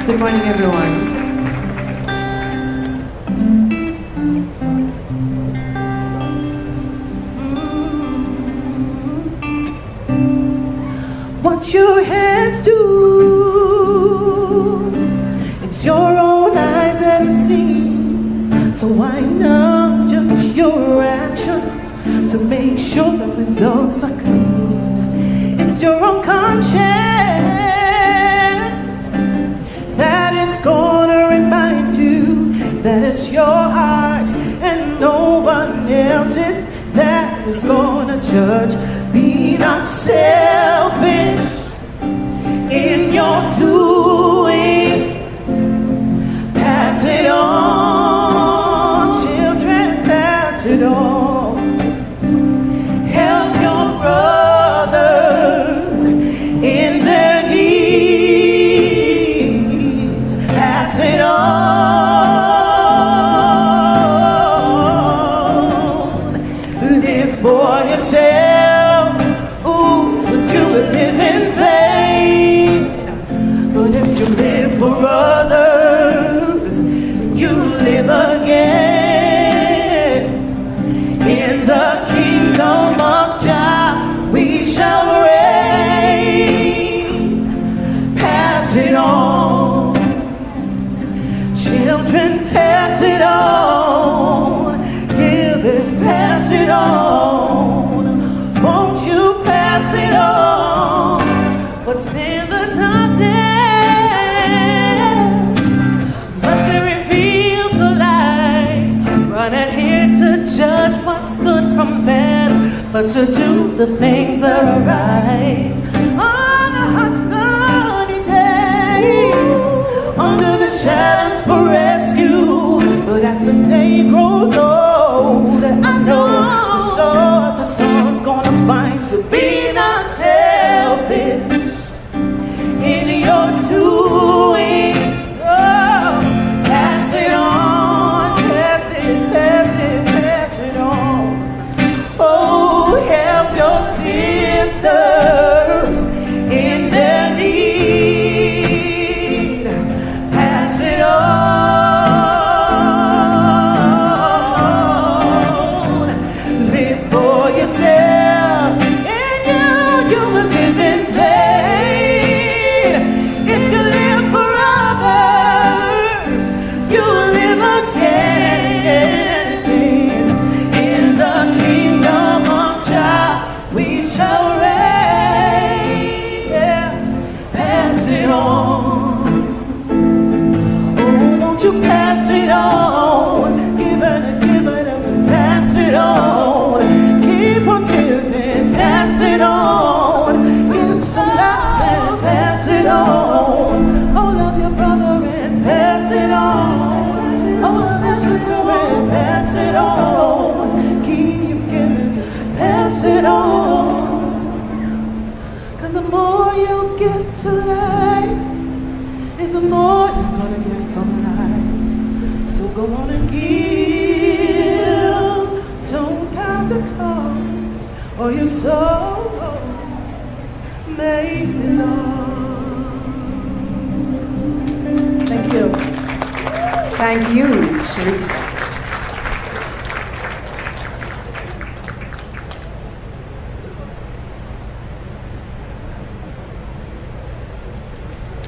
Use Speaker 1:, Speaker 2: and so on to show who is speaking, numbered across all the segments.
Speaker 1: Good morning, everyone. What your hands do, it's your own eyes that have seen. So why not judge your actions to make sure the results are clean? It's your own conscience that is gonna remind you that it's your heart and no one else's that is gonna judge. Be not selfish in your doings. Pass it on, children, pass it on. Help your brothers in their needs. Pass it on. Live for yourself. For others, you live again. In the kingdom of Jah, we shall reign. Pass it on, children, pass it on. Give it, pass it on. Won't you pass it on? What's in the darkness judge what's good from bad, but to do the things that are right. On a hot sunny day, under the shadows for rescue. But as the day grows old, I know sure the sun's gonna find you. Be not selfish in your doings. Oh, pass it on, pass it, pass it. Sisters in their need, pass it on. Live for yourself, and you will live in vain. If you live for others, you will live again. In the kingdom of Jah, we shall reign. Yes, pass it on. Oh, won't you pass it on? Give it and pass it on. Keep on giving, pass it on. Give some love and pass it on. Oh, love your brother and pass it on. Oh, love your sister and pass it on. Keep giving, just pass it on. The more you give to life is the more you're gonna get from life. So go on and give. Don't count the cost, or your soul may be lost. Thank you.
Speaker 2: Thank you, Sharita.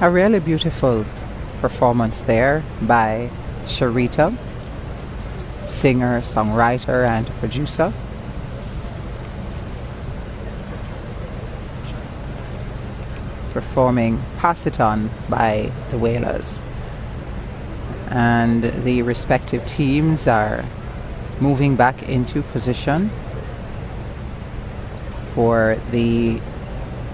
Speaker 3: A really beautiful performance there by Sharita, singer, songwriter, and producer. Performing Pass It On by the Wailers. And the respective teams are moving back into position for the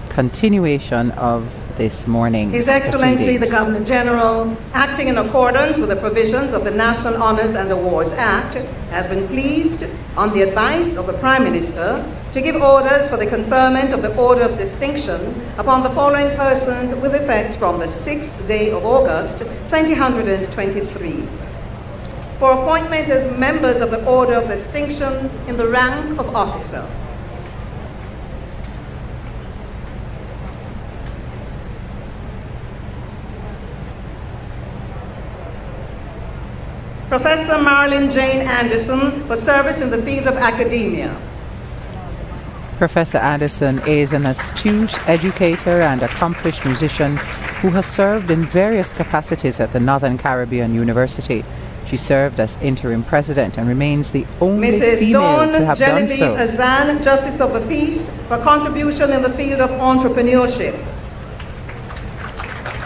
Speaker 3: continuation of this morning's
Speaker 2: His Excellency the
Speaker 3: proceedings.
Speaker 2: Governor General, acting in accordance with the provisions of the National Honours and Awards Act, has been pleased, on the advice of the Prime Minister, to give orders for the conferment of the Order of Distinction upon the following persons with effect from the 6th day of August, 2023. For appointment as members of the Order of Distinction in the rank of officer. Professor Marilyn Jane Anderson for service in the field of academia.
Speaker 3: Professor Anderson is an astute educator and accomplished musician who has served in various capacities at the Northern Caribbean University. She served as interim president and remains the only
Speaker 2: Mrs.
Speaker 3: female
Speaker 2: Dawn
Speaker 3: to have done
Speaker 2: Genevieve
Speaker 3: so.
Speaker 2: Azan, Justice of the Peace, for contribution in the field of entrepreneurship.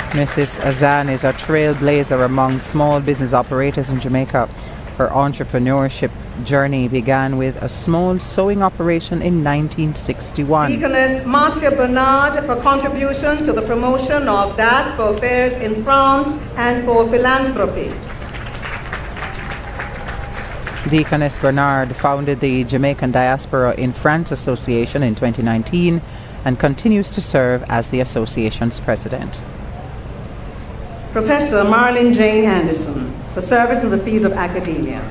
Speaker 3: Mrs. Azan is a trailblazer among small business operators in Jamaica. Her entrepreneurship journey began with a small sewing operation in 1961.
Speaker 2: Deaconess Marcia Bernard for contribution to the promotion of diaspora affairs in France and for philanthropy.
Speaker 3: Deaconess Bernard founded the Jamaican Diaspora in France Association in 2019 and continues to serve as the association's president.
Speaker 2: Professor Marilyn Jane Anderson for service in the field of academia.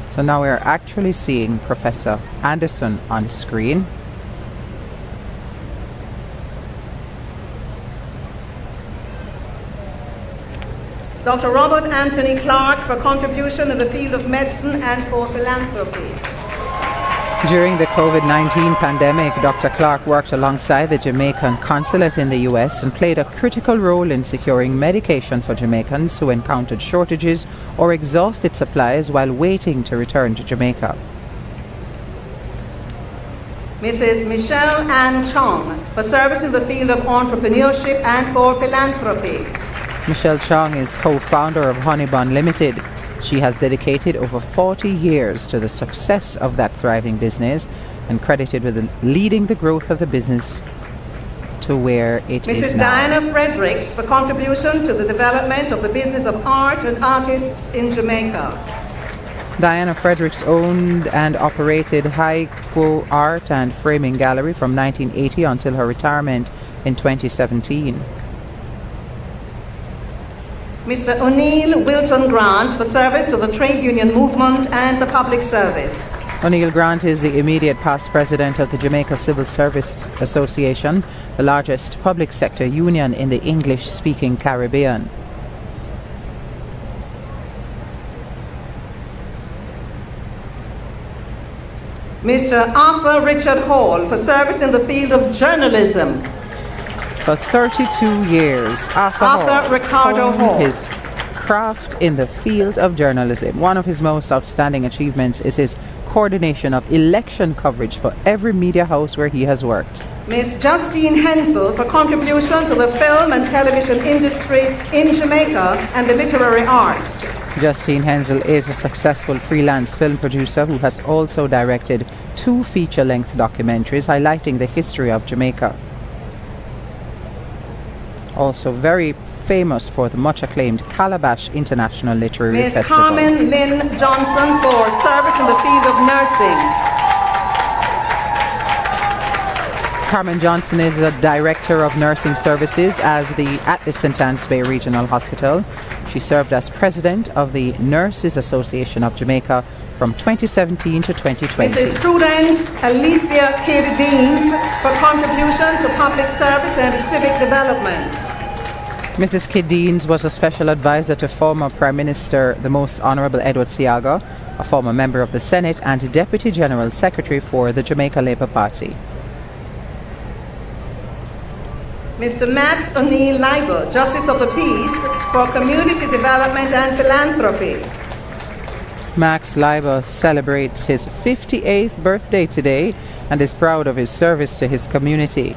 Speaker 3: So now we're actually seeing Professor Anderson on screen.
Speaker 2: Dr. Robert Anthony Clark for contribution in the field of medicine and for philanthropy.
Speaker 3: During the COVID-19 pandemic, Dr. Clark worked alongside the Jamaican consulate in the US and played a critical role in securing medication for Jamaicans who encountered shortages or exhausted supplies while waiting to return to Jamaica.
Speaker 2: Mrs. Michelle Ann Chong for service in the field of entrepreneurship and for philanthropy.
Speaker 3: Michelle Chong is co-founder of Honeybun Limited. She has dedicated over 40 years to the success of that thriving business and credited with leading the growth of the business to where it is
Speaker 2: Mrs.
Speaker 3: now.
Speaker 2: Diana Fredericks for contribution to the development of the business of art and artists in Jamaica.
Speaker 3: Diana Fredericks owned and operated High-Quo Art and Framing Gallery from 1980 until her retirement in 2017.
Speaker 2: Mr. O'Neill Wilton Grant for service to the trade union movement and the public service.
Speaker 3: O'Neill Grant is the immediate past president of the Jamaica Civil Service Association, the largest public sector union in the English-speaking Caribbean.
Speaker 2: Mr. Arthur Richard Hall for service in the field of journalism.
Speaker 3: For 32 years, Arthur
Speaker 2: Ricardo
Speaker 3: honed
Speaker 2: Hall.
Speaker 3: his craft in the field of journalism. One of his most outstanding achievements is his coordination of election coverage for every media house where he has worked.
Speaker 2: Ms. Justine Hensel for contribution to the film and television industry in Jamaica and the literary arts.
Speaker 3: Justine Hensel is a successful freelance film producer who has also directed 2 feature-length documentaries highlighting the history of Jamaica. Also very famous for the much-acclaimed Calabash International Literary
Speaker 2: Ms.
Speaker 3: Festival.
Speaker 2: Carmen Lynn Johnson for service in the field of nursing.
Speaker 3: Carmen Johnson is a director of nursing services at the St. Anne's Bay Regional Hospital. She served as president of the Nurses Association of Jamaica from 2017 to 2020.
Speaker 2: Mrs. Prudence Alethea Kidd Deans for contribution to public service and civic development.
Speaker 3: Mrs. Kidd Deans was a special advisor to former Prime Minister, the Most Honourable Edward Seaga, a former member of the Senate and Deputy General Secretary for the Jamaica Labour Party.
Speaker 2: Mr. Max O'Neill Leiber, Justice of the Peace for community development and philanthropy.
Speaker 3: Max Leiber celebrates his 58th birthday today and is proud of his service to his community.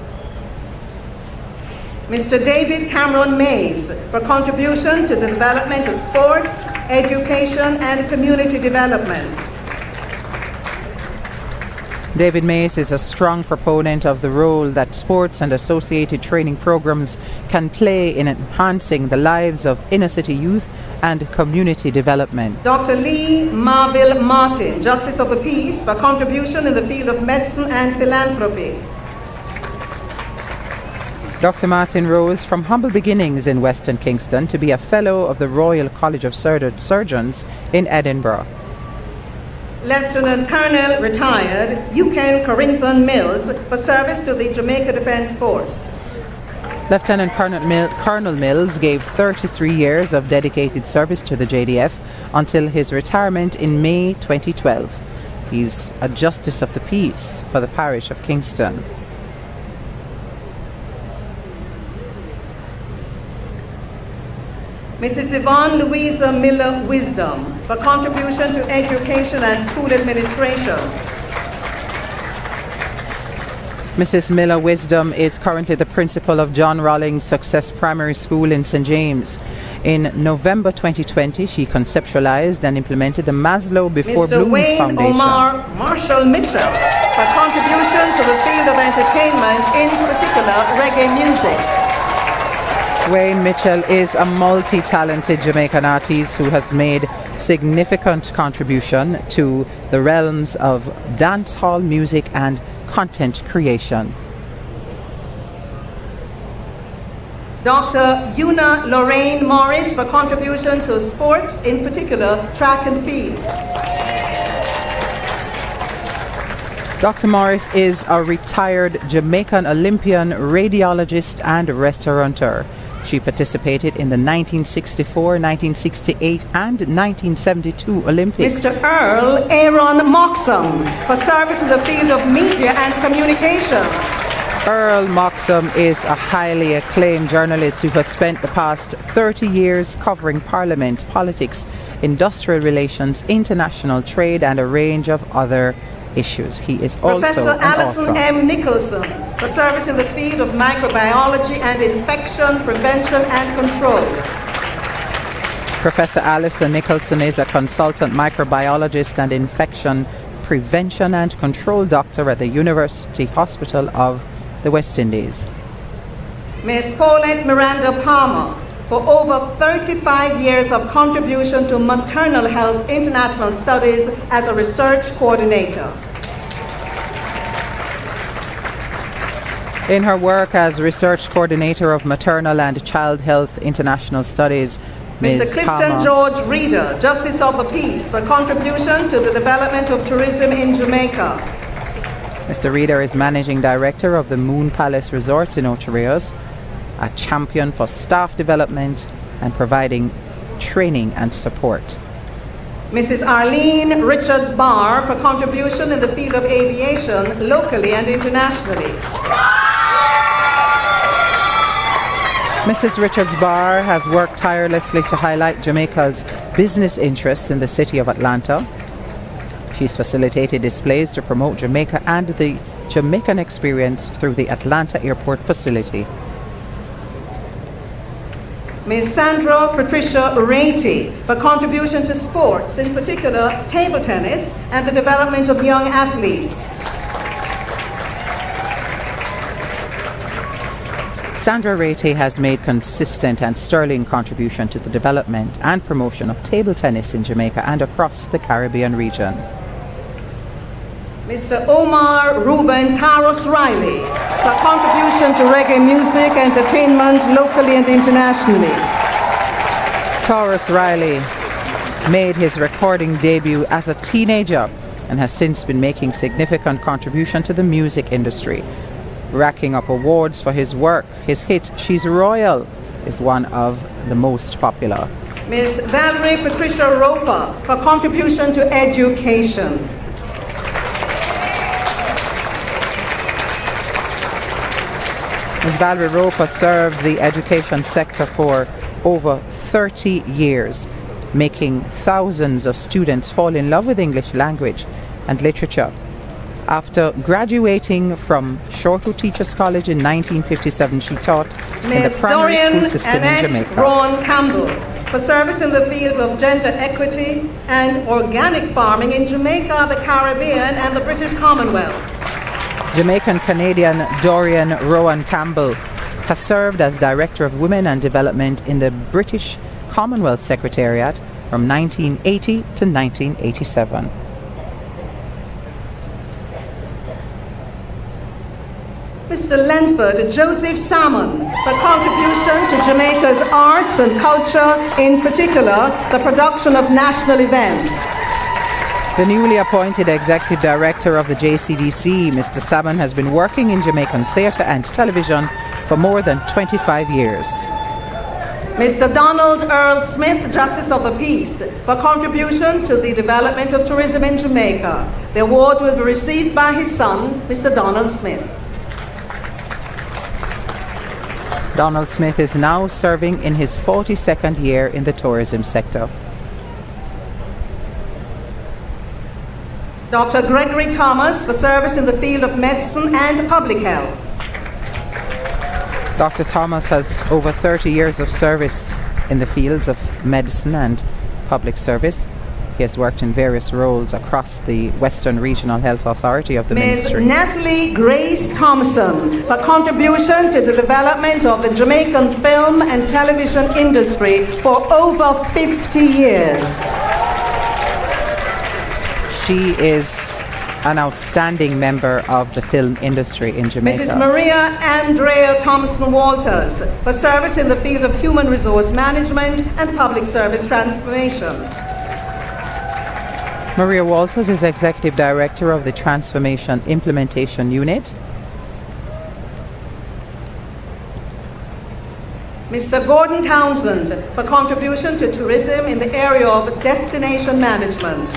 Speaker 2: Mr. David Cameron Mays for contribution to the development of sports, education, and community development.
Speaker 3: David Mays is a strong proponent of the role that sports and associated training programs can play in enhancing the lives of inner-city youth and community development.
Speaker 2: Dr. Lee Marville Martin, Justice of the Peace for contribution in the field of medicine and philanthropy.
Speaker 3: Dr. Martin rose from humble beginnings in Western Kingston to be a Fellow of the Royal College of Surgeons in Edinburgh.
Speaker 2: Lieutenant Colonel retired Euken Corinthian Mills for service to the Jamaica Defence Force.
Speaker 3: Lieutenant Colonel Mills gave 33 years of dedicated service to the JDF until his retirement in May 2012. He's a Justice of the Peace for the parish of Kingston.
Speaker 2: Mrs. Yvonne Louisa Miller Wisdom for contribution to education and school administration.
Speaker 3: Mrs. Miller Wisdom is currently the principal of John Rawlings Success Primary School in St. James. In November 2020, she conceptualized and implemented the Maslow Before
Speaker 2: Mr.
Speaker 3: Blooms
Speaker 2: Wayne
Speaker 3: Foundation.
Speaker 2: Omar Marshall Mitchell for contribution to the field of entertainment, in particular reggae music.
Speaker 3: Wayne Mitchell is a multi-talented Jamaican artist who has made significant contribution to the realms of dancehall music and content creation.
Speaker 2: Dr. Una Lorraine Morris for contribution to sports, in particular track and field.
Speaker 3: Dr. Morris is a retired Jamaican Olympian, radiologist and restaurateur. She participated in the 1964, 1968 and 1972 Olympics.
Speaker 2: Mr. Earl Aaron Moxham for service in the field of media and communication.
Speaker 3: Earl Moxham is a highly acclaimed journalist who has spent the past 30 years covering Parliament, politics, industrial relations, international trade and a range of other issues. He is also
Speaker 2: Professor
Speaker 3: an
Speaker 2: Alison
Speaker 3: author.
Speaker 2: M. Nicholson for service in the field of microbiology and infection prevention and control.
Speaker 3: Professor Alison Nicholson is a consultant microbiologist and infection prevention and control doctor at the University Hospital of the West Indies.
Speaker 2: Ms. Paulette Miranda Palmer for over 35 years of contribution to maternal health international studies as a research coordinator.
Speaker 3: In her work as research coordinator of maternal and child health international studies, Ms.
Speaker 2: Mr. Clifton
Speaker 3: Palmer
Speaker 2: George Reeder, Justice of the Peace, for contribution to the development of tourism in Jamaica.
Speaker 3: Mr. Reeder is managing director of the Moon Palace Resorts in Ocho Rios, a champion for staff development and providing training and support.
Speaker 2: Mrs. Arlene Richards Barr for contribution in the field of aviation locally and internationally.
Speaker 3: Mrs. Richards Barr has worked tirelessly to highlight Jamaica's business interests in the city of Atlanta. She's facilitated displays to promote Jamaica and the Jamaican experience through the Atlanta Airport facility.
Speaker 2: Ms. Sandra Patricia Ratey for contribution to sports, in particular table tennis and the development of young athletes.
Speaker 3: Sandra Ratey has made consistent and sterling contribution to the development and promotion of table tennis in Jamaica and across the Caribbean region.
Speaker 2: Mr. Omar Ruben Taros Riley for contribution to reggae music entertainment locally and internationally.
Speaker 3: Taurus Riley made his recording debut as a teenager and has since been making significant contribution to the music industry, racking up awards for his work. His hit She's Royal is one of the most popular.
Speaker 2: Ms. Valerie Patricia Roper for contribution to education.
Speaker 3: Ms. Valerie Roper served the education sector for over 30 years, making thousands of students fall in love with English language and literature. After graduating from Shortwood Teachers College in 1957, she taught in the primary school system in Jamaica.
Speaker 2: Ron Campbell for service in the fields of gender equity and organic farming in Jamaica, the Caribbean, and the British Commonwealth.
Speaker 3: Jamaican-Canadian Dorian Rowan Campbell has served as Director of Women and Development in the British Commonwealth Secretariat from 1980 to 1987.
Speaker 2: Mr. Lenford Joseph Salmon for contribution to Jamaica's arts and culture, in particular the production of national events.
Speaker 3: Mr. Lenford Joseph Salmon has served as Director of Women and Development in the British Commonwealth Secretariat from 1980 to 1987.
Speaker 2: National events.
Speaker 3: The newly appointed Executive Director of the JCDC, Mr. Saban, has been working in Jamaican theatre and television for more than 25 years.
Speaker 2: Mr. Donald Earl Smith, Justice of the Peace, for contribution to the development of tourism in Jamaica. The award will be received by his son, Mr. Donald Smith.
Speaker 3: Donald Smith is now serving in his 42nd year in the tourism sector.
Speaker 2: Dr. Gregory Thomas, for service in the field of medicine and public health.
Speaker 3: Dr. Thomas has over 30 years of service in the fields of medicine and public service. He has worked in various roles across the Western Regional Health Authority of the Ministry.
Speaker 2: Ms. Natalie Grace Thompson, for contribution to the development of the Jamaican film and television industry for over 50 years.
Speaker 3: She is an outstanding member of the film industry in Jamaica.
Speaker 2: Mrs. Maria Andrea Thompson Walters, for service in the field of human resource management and public service transformation.
Speaker 3: Maria Walters is Executive Director of the Transformation Implementation Unit.
Speaker 2: Mr. Gordon Townsend, for contribution to tourism in the area of destination management.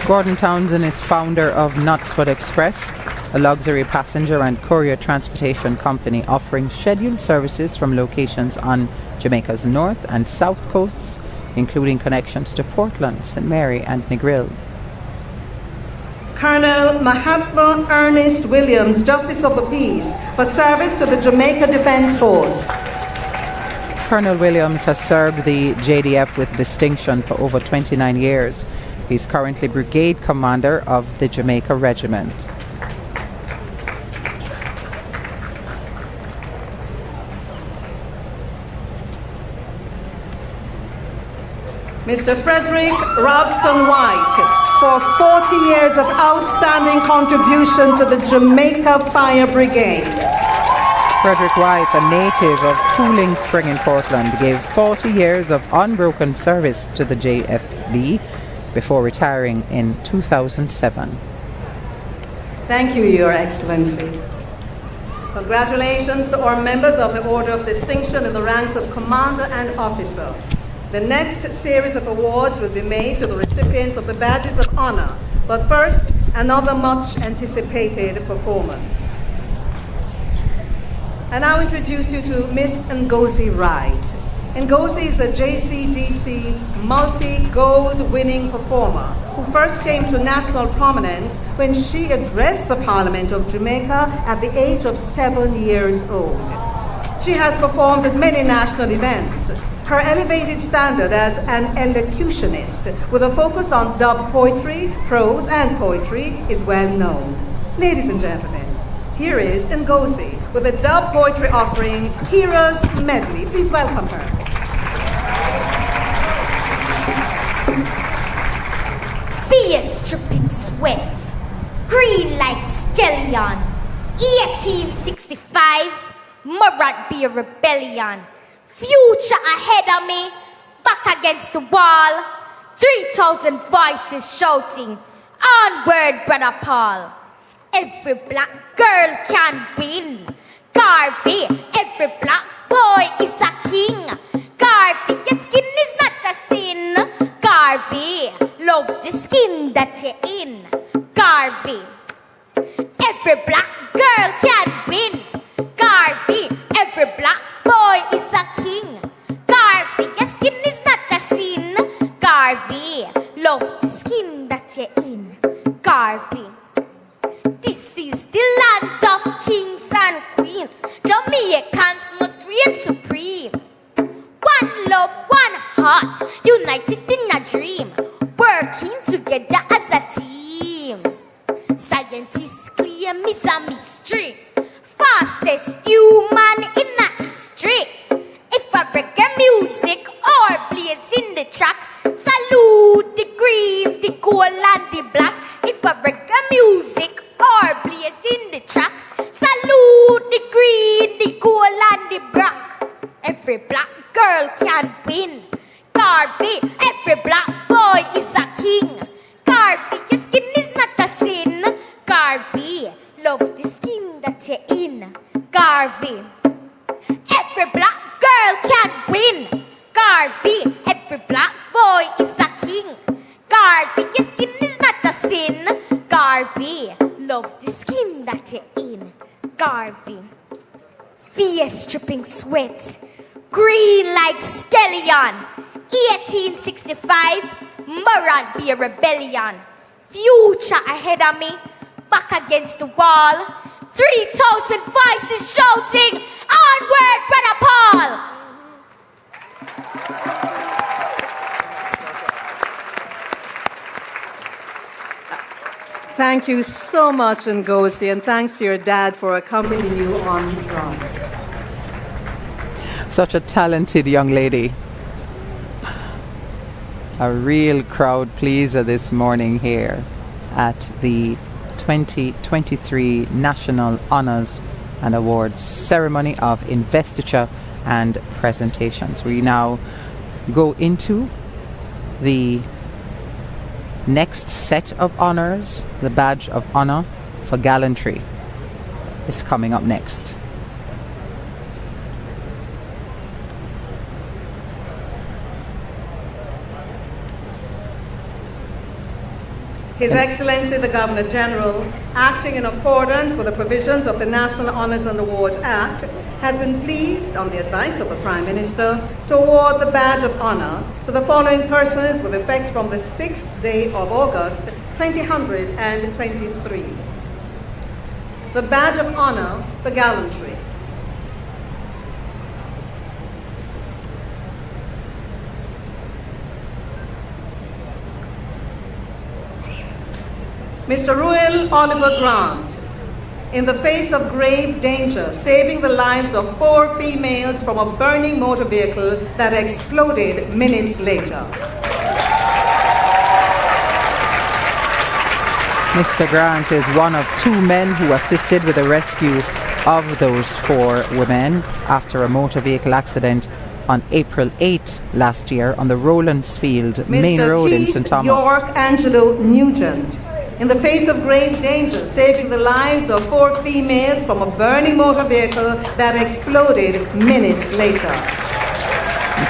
Speaker 3: Gordon Townsend is founder of Knutsford Express, a luxury passenger and courier transportation company offering scheduled services from locations on Jamaica's north and south coasts, including connections to Portland, St. Mary and Negril.
Speaker 2: Colonel Mahatma Ernest Williams, Justice of the Peace, for service to the Jamaica Defence Force.
Speaker 3: Colonel Williams has served the JDF with distinction for over 29 years. He's currently Brigade Commander of the Jamaica Regiment.
Speaker 2: Mr. Frederick Robston White, for 40 years of outstanding contribution to the Jamaica Fire Brigade.
Speaker 3: Frederick White, a native of Cooling Spring in Portland, gave 40 years of unbroken service to the JFB before retiring in 2007.
Speaker 2: Thank you, Your Excellency. Congratulations to our members of the Order of Distinction in the ranks of Commander and Officer. The next series of awards will be made to the recipients of the Badges of Honor, but first, another much anticipated performance. I now introduce you to Miss Ngozi Wright. Ngozi is a JCDC multi-gold winning performer who first came to national prominence when she addressed the Parliament of Jamaica at the age of 7 years old. She has performed at many national events. Her elevated standard as an elocutionist with a focus on dub poetry, prose, and poetry is well known. Ladies and gentlemen, here is Ngozi with a dub poetry offering, Heroes Medley. Please welcome her.
Speaker 4: Fierce dripping sweat, green like scallion. 1865, Morant be a rebellion. Future ahead of me, back against the wall. 3,000 voices shouting, onward, brother Paul. Every black girl can win. Garvey, every black boy is a king. Garvey, your skin is not a sin. Garvey, love the skin that you're in. Garvey, every black girl can win. Garvey, every black boy is a king. Garvey, your skin is not a sin. Garvey, love the skin that you're in. Garvey, this is the land of kings and queens. Jamaicans must reign supreme. One love, one heart, united in a dream, working together as a team. Scientists claim it's a mystery, fastest human in a history. If a reggae music or blaze in the track, salute the green, the gold and the black. If a reggae music or blaze in the track, salute the green, the gold and the black. Every black girl can win. Garvey, every black boy is a king. Garvey, your skin is not a sin. Garvey, love the skin that you're in. Garvey, fierce dripping sweat, green like scallion. 1865, Morant be a rebellion. Future ahead of me, back against the wall. 3,000 voices shouting, onward, Brother Paul.
Speaker 2: Thank you so much, Ngozi, and thanks to your dad for accompanying you on drum.
Speaker 3: Such a talented young lady. A real crowd pleaser this morning here at the 2023 National Honours and Awards ceremony of investiture and presentations. We now go into the next set of honours. The badge of honour for gallantry is coming up next.
Speaker 2: His Excellency the Governor General, acting in accordance with the provisions of the National Honours and Awards Act, has been pleased, on the advice of the Prime Minister, to award the Badge of Honour to the following persons with effect from the 6th day of August, 2023. The Badge of Honour for Gallantry. Mr. Ruel Oliver Grant, in the face of grave danger, saving the lives of 4 females from a burning motor vehicle that exploded minutes later.
Speaker 3: Mr. Grant is one of 2 men who assisted with the rescue of those 4 women after a motor vehicle accident on April 8 last year on the Rowlandsfield Main Road in St. Thomas.
Speaker 2: York Angelo Nugent, in the face of grave danger, saving the lives of 4 females from a burning motor vehicle that exploded minutes later.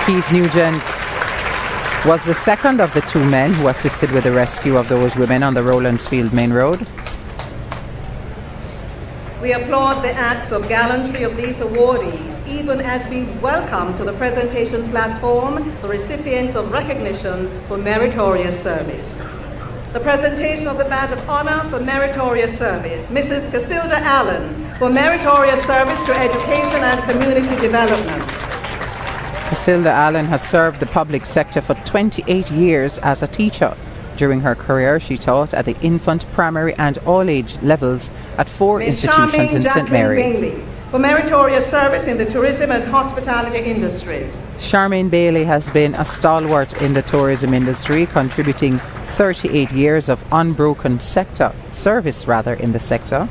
Speaker 3: Keith Nugent was the second of the 2 men who assisted with the rescue of those women on the Rowlandsfield Main Road.
Speaker 2: We applaud the acts of gallantry of these awardees, even as we welcome to the presentation platform the recipients of recognition for meritorious service. The presentation of the Badge of Honour for Meritorious Service, Mrs. Casilda Allen, for meritorious service to education and community development.
Speaker 3: Casilda Allen has served the public sector for 28 years as a teacher. During her career, she taught at the infant, primary and all-age levels at 4 institutions in St. Mary.
Speaker 2: Bailey, for meritorious service in the tourism and hospitality industries.
Speaker 3: Charmaine Bailey has been a stalwart in the tourism industry, contributing 38 years of unbroken service in the sector.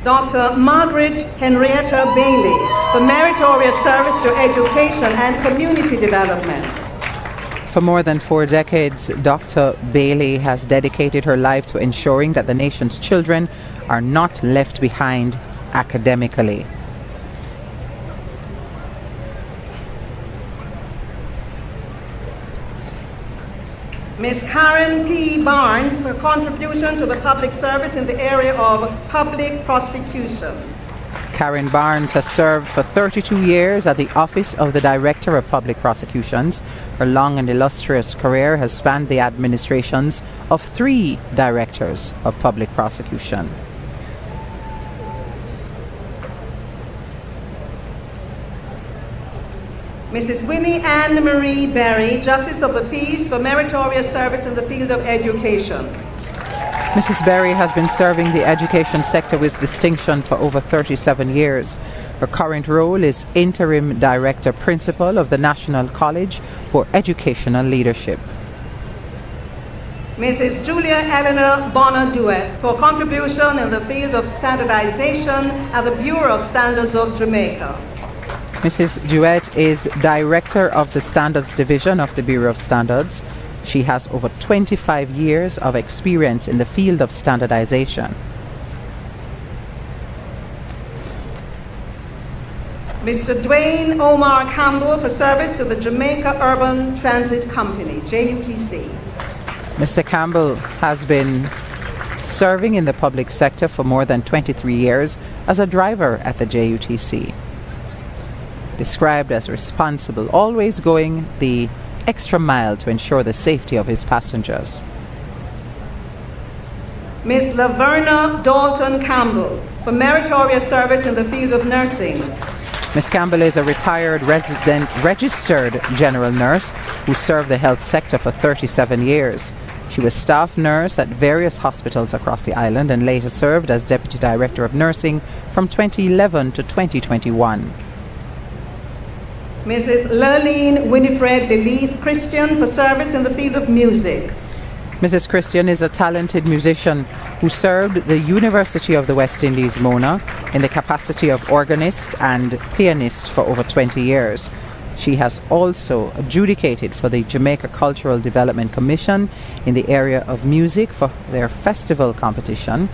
Speaker 2: Dr. Margaret Henrietta Bailey, for meritorious service to education and community development.
Speaker 3: For more than 4 decades, Dr. Bailey has dedicated her life to ensuring that the nation's children are not left behind academically.
Speaker 2: Ms. Karen P. Barnes, for contribution to the public service in the area of public prosecution.
Speaker 3: Karen Barnes has served for 32 years at the Office of the Director of Public Prosecutions. Her long and illustrious career has spanned the administrations of 3 Directors of Public Prosecution.
Speaker 2: Mrs. Winnie Anne Marie Berry, Justice of the Peace, for meritorious service in the field of education.
Speaker 3: Mrs. Berry has been serving the education sector with distinction for over 37 years. Her current role is Interim Director Principal of the National College for Educational Leadership.
Speaker 2: Mrs. Julia Eleanor Bonner Duet, for contribution in the field of standardization at the Bureau of Standards of Jamaica.
Speaker 3: Mrs. Duet is Director of the Standards Division of the Bureau of Standards. She has over 25 years of experience in the field of standardization.
Speaker 2: Mr. Dwayne Omar Campbell for service to the Jamaica Urban Transit Company, JUTC.
Speaker 3: Mr. Campbell has been serving in the public sector for more than 23 years as a driver at the JUTC. Described as responsible, always going the extra mile to ensure the safety of his passengers.
Speaker 2: Ms. Laverna Dalton Campbell for meritorious service in the field of nursing.
Speaker 3: Ms. Campbell is a retired registered general nurse who served the health sector for 37 years. She was staff nurse at various hospitals across the island and later served as Deputy Director of Nursing from 2011 to 2021.
Speaker 2: Mrs. Lurleen Winifred Lilith Christian for service in the field of music.
Speaker 3: Mrs. Christian is a talented musician who served the University of the West Indies, Mona, in the capacity of organist and pianist for over 20 years. She has also adjudicated for the Jamaica Cultural Development Commission in the area of music for their festival competition.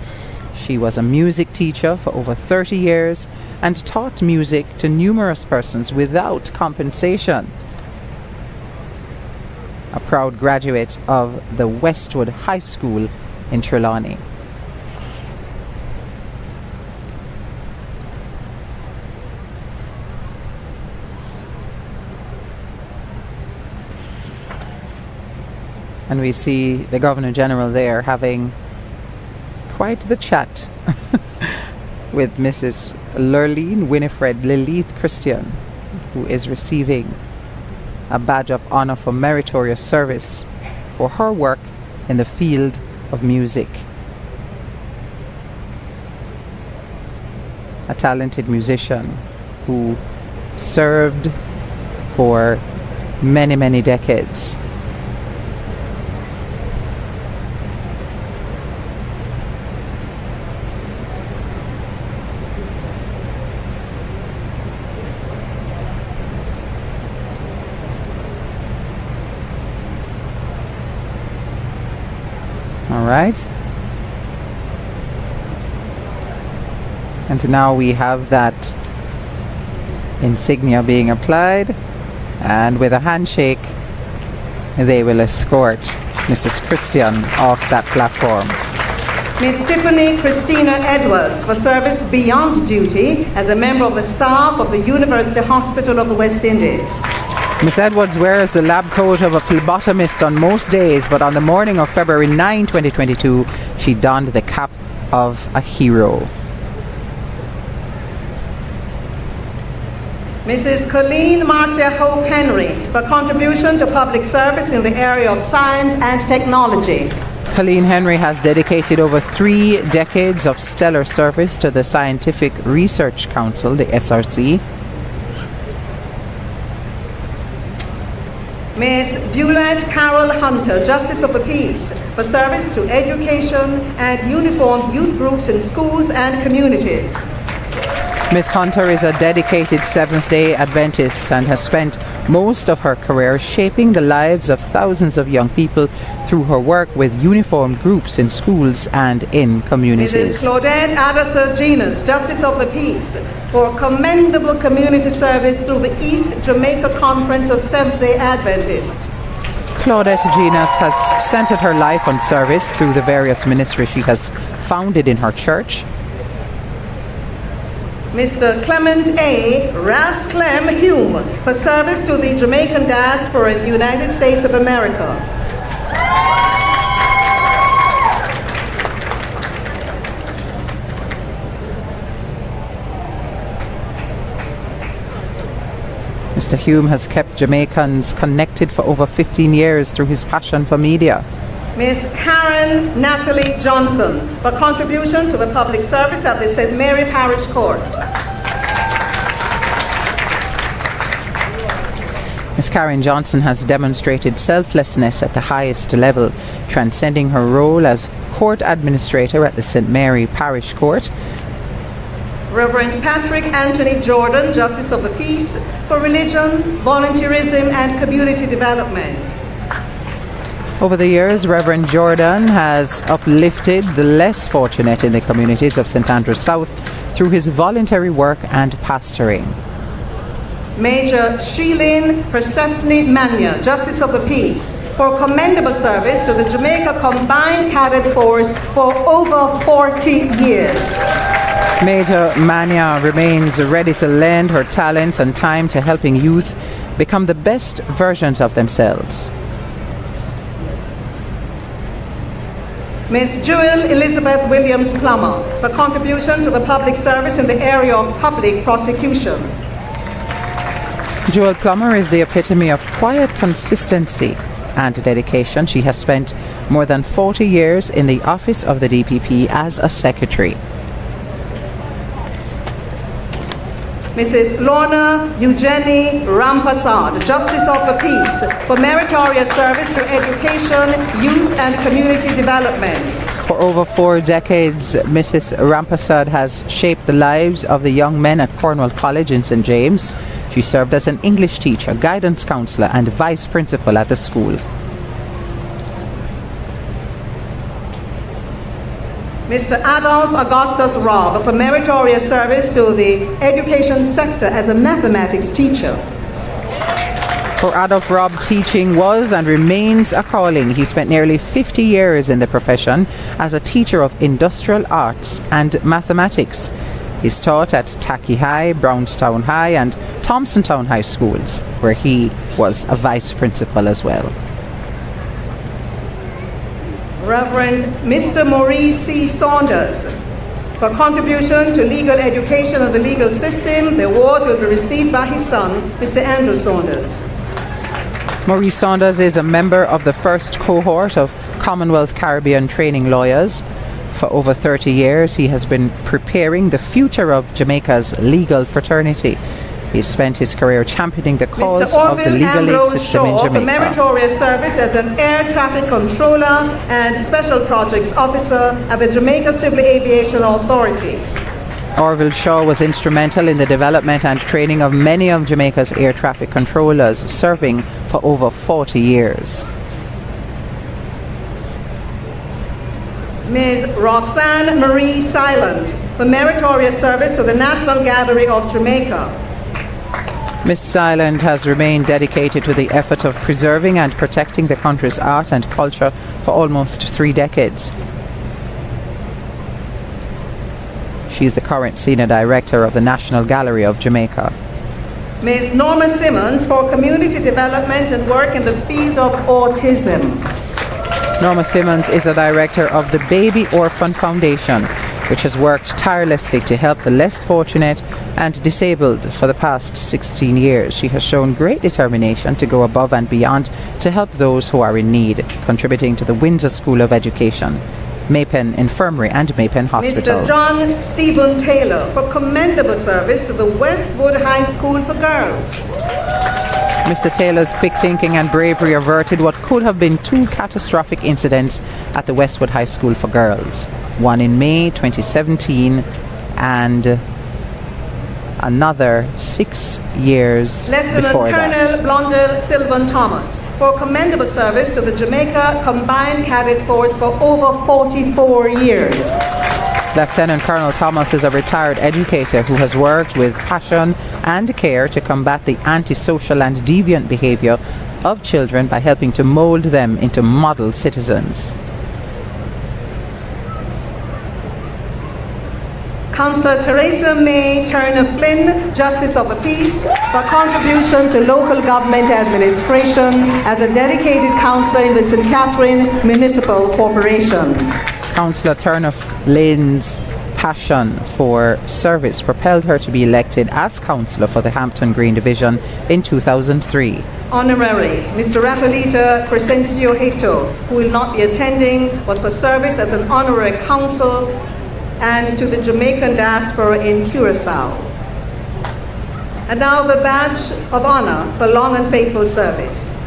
Speaker 3: She was a music teacher for over 30 years and taught music to numerous persons without compensation. A proud graduate of the Westwood High School in Trelawney. And we see the Governor General there having quite the chat with Mrs. Lurleen Winifred Lilith Christian, who is receiving a badge of honor for meritorious service for her work in the field of music. A talented musician who served for many, many decades. All right. And now we have that insignia being applied, and with a handshake they will escort Mrs. Christian off that platform.
Speaker 2: Ms. Tiffany Christina Edwards for service beyond duty as a member of the staff of the University Hospital of the West Indies.
Speaker 3: Ms. Edwards wears the lab coat of a phlebotomist on most days, but on the morning of February 9, 2022, she donned the cap of a hero.
Speaker 2: Mrs. Colleen Marcia Hope Henry for contribution to public service in the area of science and technology.
Speaker 3: Colleen Henry has dedicated over 3 decades of stellar service to the Scientific Research Council, the SRC.
Speaker 2: Ms. Bulette Carol Hunter, Justice of the Peace, for service to education and uniformed youth groups in schools and communities.
Speaker 3: Ms. Hunter is a dedicated Seventh-day Adventist and has spent most of her career shaping the lives of thousands of young people through her work with uniformed groups in schools and in communities.
Speaker 2: Mrs. Claudette Addison Genus, Justice of the Peace, for commendable community service through the East Jamaica Conference of Seventh-day Adventists.
Speaker 3: Claudette Genus has centered her life on service through the various ministries she has founded in her church.
Speaker 2: Mr. Clement A. Rasclem Hume for service to the Jamaican diaspora in the United States of America.
Speaker 3: Mr. Hume has kept Jamaicans connected for over 15 years through his passion for media.
Speaker 2: Ms. Karen Natalie Johnson for contribution to the public service at the St. Mary Parish Court.
Speaker 3: Ms. Karen Johnson has demonstrated selflessness at the highest level, transcending her role as court administrator at the St. Mary Parish Court.
Speaker 2: Reverend Patrick Anthony Jordan, Justice of the Peace, for religion, volunteerism, and community development.
Speaker 3: Over the years, Reverend Jordan has uplifted the less fortunate in the communities of St. Andrew South through his voluntary work and pastoring.
Speaker 2: Major Sheelin Persephone Mania, Justice of the Peace, for commendable service to the Jamaica Combined Cadet Force for over 40 years.
Speaker 3: Major Mania remains ready to lend her talents and time to helping youth become the best versions of themselves.
Speaker 2: Ms. Jewel Elizabeth Williams Plummer, for contribution to the public service in the area of public prosecution.
Speaker 3: Jewel Plummer is the epitome of quiet consistency and dedication. She has spent more than 40 years in the office of the DPP as a secretary.
Speaker 2: Mrs. Lorna Eugenie Rampasad, Justice of the Peace, for meritorious service to education, youth and community development.
Speaker 3: For over 4 decades, Mrs. Rampasad has shaped the lives of the young men at Cornwall College in St. James. She served as an English teacher, guidance counsellor and vice principal at the school.
Speaker 2: Mr. Adolph Augustus Robb, for meritorious service to the education sector as a mathematics teacher.
Speaker 3: For Adolph Robb, teaching was and remains a calling. He spent nearly 50 years in the profession as a teacher of industrial arts and mathematics. He's taught at Tacky High, Brownstown High and Thompsontown High schools, where he was a vice principal as well.
Speaker 2: Reverend Mr. Maurice C. Saunders, for contribution to legal education of the legal system. The award will be received by his son, Mr. Andrew Saunders.
Speaker 3: Maurice Saunders is a member of the first cohort of Commonwealth Caribbean training lawyers. For over 30 years, he has been preparing the future of Jamaica's legal fraternity. He spent his career championing the cause of the legal aid system in Jamaica.
Speaker 2: For meritorious service as an air traffic controller and special projects officer at the Jamaica Civil Aviation Authority.
Speaker 3: Orville Shaw was instrumental in the development and training of many of Jamaica's air traffic controllers, serving for over 40 years.
Speaker 2: Ms. Roxanne Marie Silent, for meritorious service to the National Gallery of Jamaica.
Speaker 3: Ms. Silent has remained dedicated to the effort of preserving and protecting the country's art and culture for almost 3 decades. She is the current Senior Director of the National Gallery of Jamaica.
Speaker 2: Ms. Norma Simmons, for community development and work in the field of autism.
Speaker 3: Norma Simmons is a director of the Baby Orphan Foundation, which has worked tirelessly to help the less fortunate and disabled for the past 16 years. She has shown great determination to go above and beyond to help those who are in need, contributing to the Windsor School of Education, Maypen Infirmary and Maypen Hospital.
Speaker 2: Mr. John Stephen Taylor, for commendable service to the Westwood High School for Girls.
Speaker 3: Mr. Taylor's quick thinking and bravery averted what could have been 2 catastrophic incidents at the Westwood High School for Girls. One in May 2017 and another 6 years before that.
Speaker 2: Lieutenant Colonel Blondell Sylvan Thomas, for commendable service to the Jamaica Combined Cadet Force for over 44 years.
Speaker 3: Lieutenant Colonel Thomas is a retired educator who has worked with passion and care to combat the antisocial and deviant behaviour of children by helping to mould them into model citizens.
Speaker 2: Councillor Teresa May Turner Flynn, Justice of the Peace, for contribution to local government administration as a dedicated councillor in the St. Catherine Municipal Corporation.
Speaker 3: Councillor Turner Flynn's passion for service propelled her to be elected as councillor for the Hampton Green Division in 2003.
Speaker 2: Honorary, Mr. Rafaelita Crescencio Heto, who will not be attending, but for service as an honorary council and to the Jamaican diaspora in Curacao. And now the badge of honor for long and faithful service.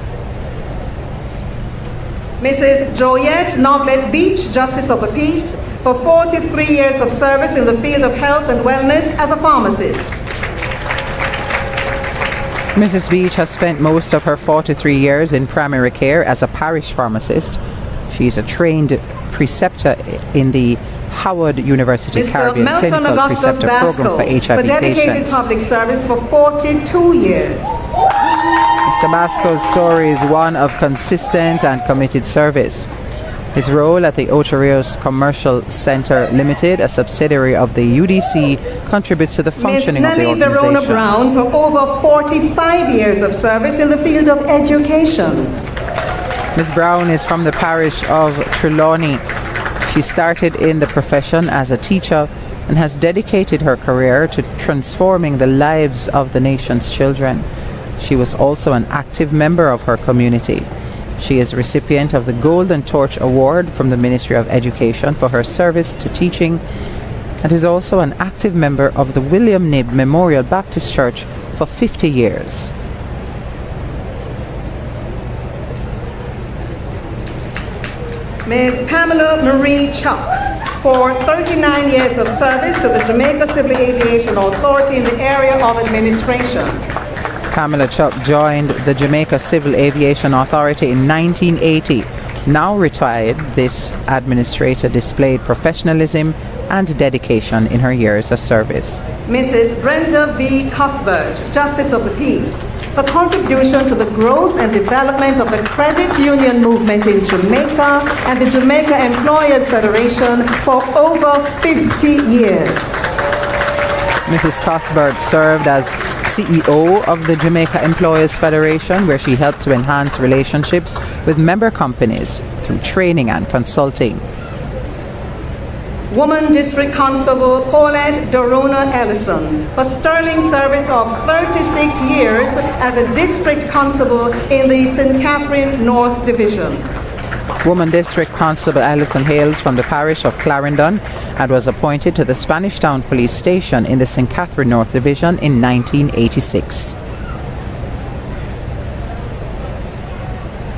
Speaker 2: Mrs. Joyette Novlet Beach, Justice of the Peace, for 43 years of service in the field of health and wellness as a pharmacist.
Speaker 3: Mrs. Beach has spent most of her 43 years in primary care as a parish pharmacist. She is a trained preceptor in the Howard University
Speaker 2: Mr.
Speaker 3: Caribbean
Speaker 2: Melton
Speaker 3: Clinical
Speaker 2: Augustus
Speaker 3: Preceptor Program
Speaker 2: Basco,
Speaker 3: for HIV
Speaker 2: for dedicated
Speaker 3: patients.
Speaker 2: public service for 42 years.
Speaker 3: Mr. Basco's story is one of consistent and committed service. His role at the Ocho Rios Commercial Center Limited, a subsidiary of the UDC, contributes to the functioning of the
Speaker 2: Ms. Nellie
Speaker 3: organization.
Speaker 2: Verona Brown for over 45 years of service in the field of education.
Speaker 3: Ms. Brown is from the parish of Trelawney. She started in the profession as a teacher and has dedicated her career to transforming the lives of the nation's children. She was also an active member of her community. She is recipient of the Golden Torch Award from the Ministry of Education for her service to teaching and is also an active member of the William Knibb Memorial Baptist Church for 50 years.
Speaker 2: Ms. Pamela Marie Chuck, for 39 years of service to the Jamaica Civil Aviation Authority in the area of administration.
Speaker 3: Pamela Chuck joined the Jamaica Civil Aviation Authority in 1980. Now retired, this administrator displayed professionalism and dedication in her years of service.
Speaker 2: Mrs. Brenda V. Cuthbert, Justice of the Peace, for contribution to the growth and development of the credit union movement in Jamaica and the Jamaica Employers Federation for over 50 years.
Speaker 3: Mrs. Cuthbert served as CEO of the Jamaica Employers Federation, where she helped to enhance relationships with member companies through training and consulting.
Speaker 2: Woman District Constable Paulette Dorona Ellison for sterling service of 36 years as a District Constable in the St. Catherine North Division.
Speaker 3: Woman District Constable Alison hails from the parish of Clarendon and was appointed to the Spanish Town Police Station in the St. Catherine North Division in 1986.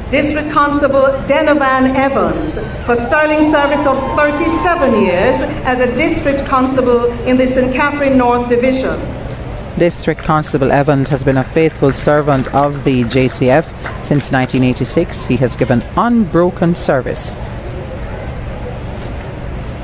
Speaker 2: District Constable Denovan Evans for sterling service of 37 years as a District Constable in the St. Catherine North Division.
Speaker 3: District Constable Evans has been a faithful servant of the JCF since 1986. He has given unbroken service.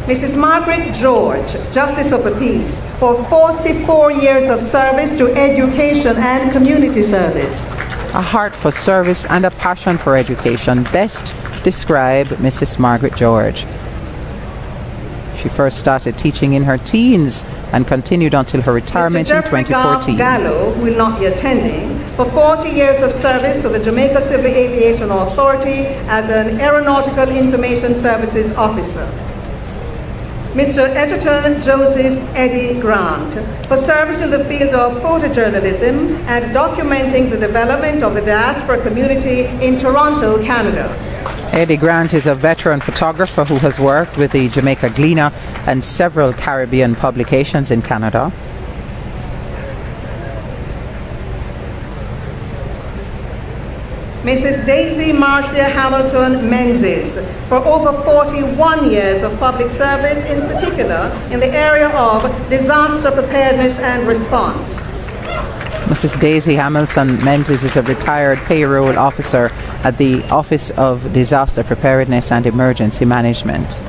Speaker 2: Mrs. Margaret George, Justice of the Peace, for 44 years of service to education and community service.
Speaker 3: A heart for service and a passion for education best describe Mrs. Margaret George. She first started teaching in her teens and continued until her retirement in 2014.
Speaker 2: Mr. Gallo will not be attending for 40 years of service to the Jamaica Civil Aviation Authority as an Aeronautical Information Services Officer. Mr. Edgerton Joseph Eddie Grant for service in the field of photojournalism and documenting the development of the diaspora community in Toronto, Canada.
Speaker 3: Eddie Grant is a veteran photographer who has worked with the Jamaica Gleaner and several Caribbean publications in Canada.
Speaker 2: Mrs. Daisy Marcia Hamilton Menzies for over 41 years of public service, in particular in the area of disaster preparedness and response.
Speaker 3: Mrs. Daisy Hamilton Menzies is a retired payroll officer at the Office of Disaster Preparedness and Emergency Management.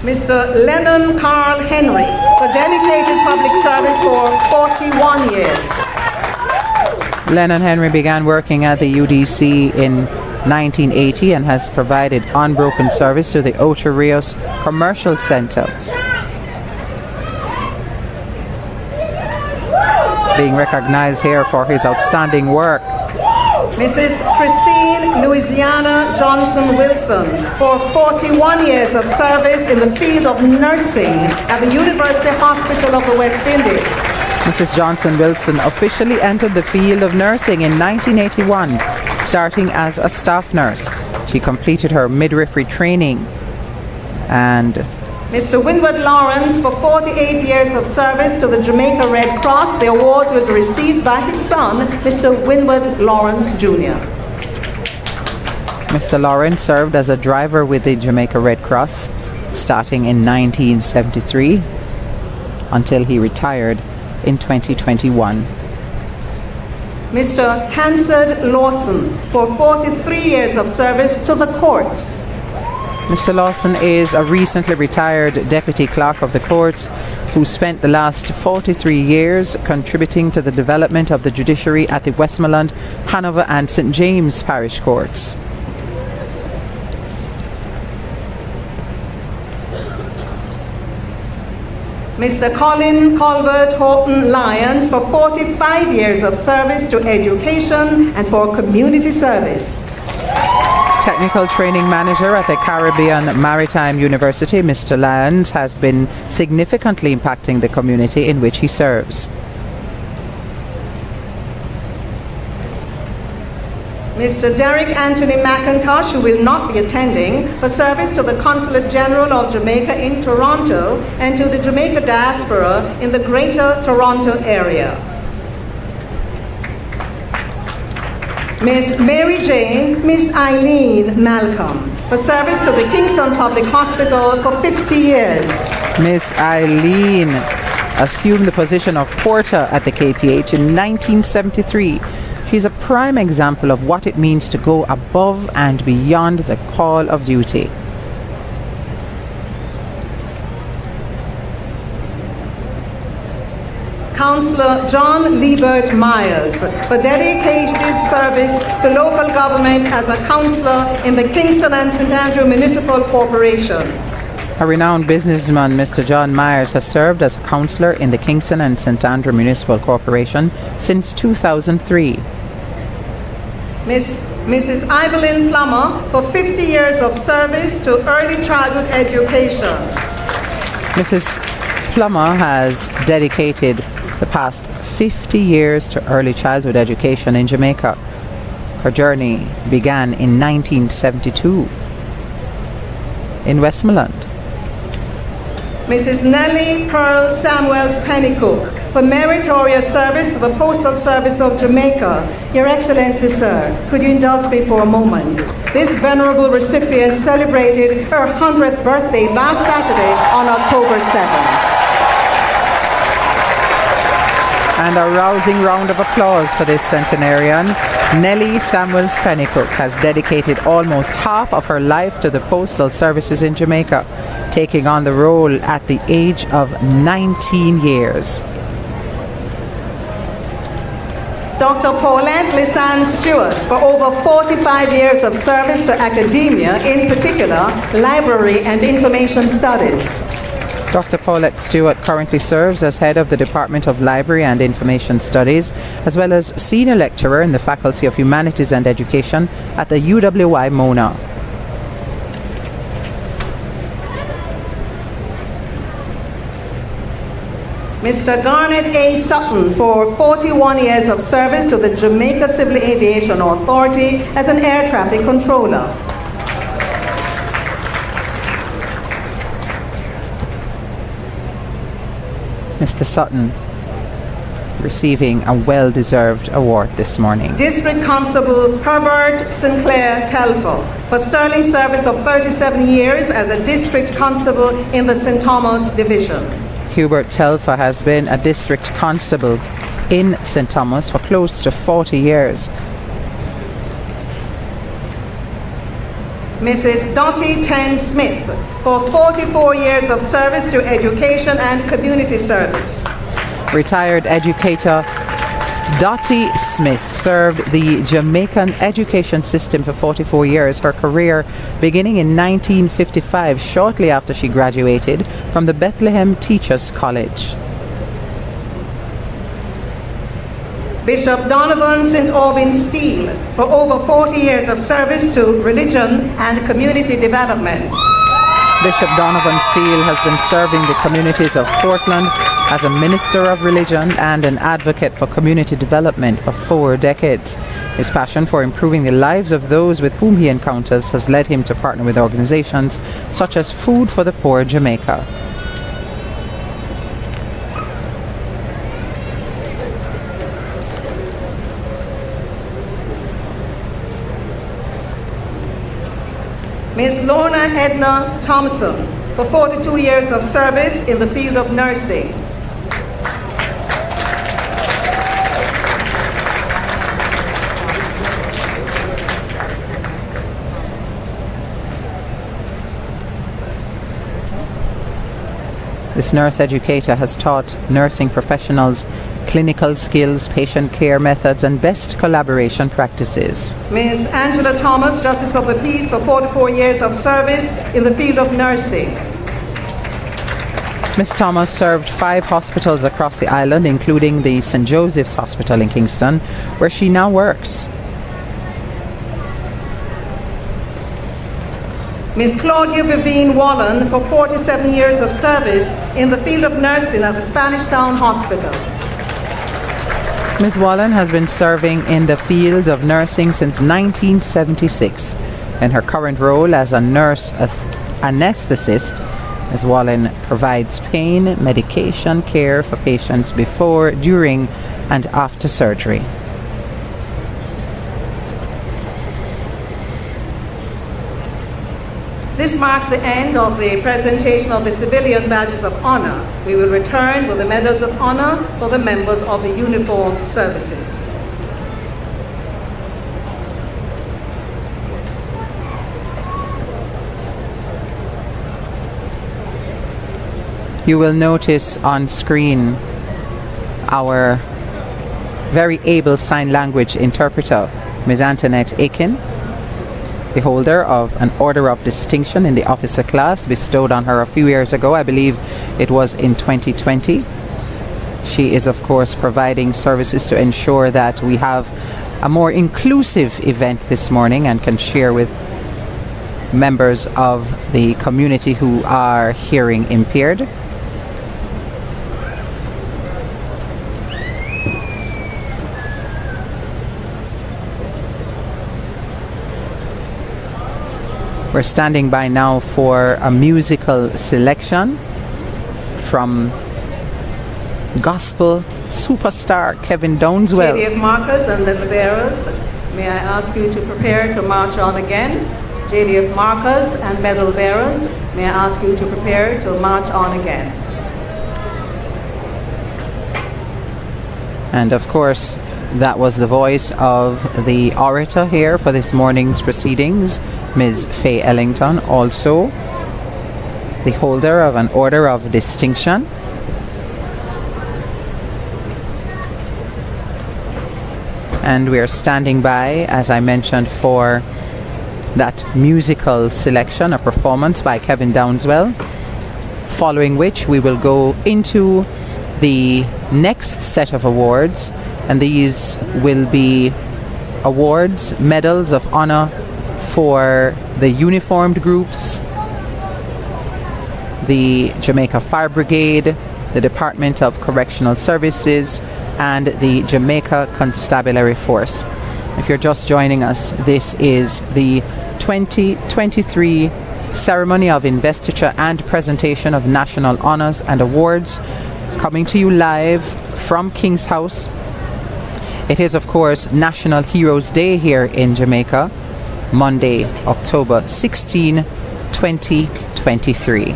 Speaker 2: Mr. Lennon Carl Henry for dedicated public service for 41 years.
Speaker 3: Lennon Henry began working at the UDC in 1980 and has provided unbroken service to the Ocho Rios Commercial Center. Being recognized here for his outstanding work.
Speaker 2: Mrs. Christine Louisiana Johnson Wilson for 41 years of service in the field of nursing at the University Hospital of the West Indies.
Speaker 3: Mrs. Johnson Wilson officially entered the field of nursing in 1981, starting as a staff nurse. She completed her midwifery training. And
Speaker 2: Mr. Winwood Lawrence for 48 years of service to the Jamaica Red Cross. The award will be received by his son, Mr. Winwood Lawrence Jr.
Speaker 3: Mr. Lawrence served as a driver with the Jamaica Red Cross starting in 1973 until he retired in 2021.
Speaker 2: Mr. Hansard Lawson for 43 years of service to the courts.
Speaker 3: Mr. Lawson is a recently retired Deputy Clerk of the Courts who spent the last 43 years contributing to the development of the judiciary at the Westmoreland, Hanover and St. James Parish Courts.
Speaker 2: Mr. Colin Colbert Horton Lyons for 45 years of service to education and for community service.
Speaker 3: Technical Training Manager at the Caribbean Maritime University, Mr. Lyons has been significantly impacting the community in which he serves.
Speaker 2: Mr. Derek Anthony McIntosh, who will not be attending, for service to the Consulate General of Jamaica in Toronto and to the Jamaica diaspora in the Greater Toronto area. Miss Mary Jane, Miss Eileen Malcolm, for service to the Kingston Public Hospital for 50 years.
Speaker 3: Miss Eileen assumed the position of porter at the KPH in 1973. She's a prime example of what it means to go above and beyond the call of duty.
Speaker 2: Councillor John Liebert Myers for dedicated service to local government as a councillor in the Kingston and St. Andrew Municipal Corporation.
Speaker 3: A renowned businessman, Mr. John Myers, has served as a councillor in the Kingston and St. Andrew Municipal Corporation since 2003.
Speaker 2: Mrs. Evelyn Plummer for 50 years of service to early childhood education.
Speaker 3: Mrs. Plummer has dedicated the past 50 years to early childhood education in Jamaica. Her journey began in 1972 in Westmoreland.
Speaker 2: Mrs. Nellie Pearl Samuels Pennycook for meritorious service to the Postal Service of Jamaica. Your Excellency, sir, could you indulge me for a moment? This venerable recipient celebrated her 100th birthday last Saturday on October 7th.
Speaker 3: And a rousing round of applause for this centenarian. Nellie Samuels Pennycook has dedicated almost half of her life to the postal services in Jamaica, taking on the role at the age of 19 years.
Speaker 2: Dr. Paulette Lisanne Stewart for over 45 years of service to academia, in particular, library and information studies.
Speaker 3: Dr. Paulette Stewart currently serves as head of the Department of Library and Information Studies, as well as senior lecturer in the Faculty of Humanities and Education at the UWI Mona.
Speaker 2: Mr. Garnet A. Sutton for 41 years of service to the Jamaica Civil Aviation Authority as an air traffic controller.
Speaker 3: Mr. Sutton receiving a well-deserved award this morning.
Speaker 2: District Constable Herbert Sinclair Telfo for sterling service of 37 years as a District Constable in the St. Thomas Division.
Speaker 3: Hubert Telfa has been a District Constable in St. Thomas for close to 40 years.
Speaker 2: Mrs. Dottie Ten Smith for 44 years of service to education and community service.
Speaker 3: Retired educator Dottie Smith served the Jamaican education system for 44 years, her career beginning in 1955, shortly after she graduated from the Bethlehem Teachers College.
Speaker 2: Bishop Donovan St. Aubin Steele for over 40 years of service to religion and community development.
Speaker 3: Bishop Donovan Steele has been serving the communities of Portland as a minister of religion and an advocate for community development for 4 decades. His passion for improving the lives of those with whom he encounters has led him to partner with organizations such as Food for the Poor Jamaica.
Speaker 2: Ms. Lorna Edna Thompson for 42 years of service in the field of nursing.
Speaker 3: This nurse educator has taught nursing professionals clinical skills, patient care methods, and best collaboration practices.
Speaker 2: Ms. Angela Thomas, Justice of the Peace, for 44 years of service in the field of nursing.
Speaker 3: Ms. Thomas served 5 hospitals across the island, including the St. Joseph's Hospital in Kingston, where she now works.
Speaker 2: Ms. Claudia Vivine Wallen, for 47 years of service in the field of nursing at the Spanish Town Hospital.
Speaker 3: Ms. Wallen has been serving in the field of nursing since 1976. In her current role as a nurse anesthetist, Ms. Wallen provides pain medication care for patients before, during, and after surgery.
Speaker 2: This marks the end of the presentation of the civilian badges of honor. We will return with the medals of honor for the members of the uniformed services.
Speaker 3: You will notice on screen our very able sign language interpreter, Ms. Antoinette Aiken, the holder of an Order of Distinction in the officer class bestowed on her a few years ago. I believe it was in 2020. She is, of course, providing services to ensure that we have a more inclusive event this morning and can share with members of the community who are hearing impaired. We're standing by now for a musical selection from gospel superstar Kevin Downswell.
Speaker 2: JDF Marcus and the bearers, may I ask you to prepare to march on again. JDF Marcus and medal bearers, may I ask you to prepare to march on again.
Speaker 3: And of course, that was the voice of the orator here for this morning's proceedings, Ms. Faye Ellington, also the holder of an Order of Distinction. And we are standing by, as I mentioned, for that musical selection, a performance by Kevin Downswell, following which we will go into the next set of awards, and these will be awards, medals of honor for the uniformed groups, the Jamaica Fire Brigade, the Department of Correctional Services, and the Jamaica Constabulary Force. If you're just joining us, this is the 2023 Ceremony of Investiture and Presentation of National Honors and Awards, coming to you live from King's House. It is, of course, National Heroes Day here in Jamaica, Monday, October 16, 2023.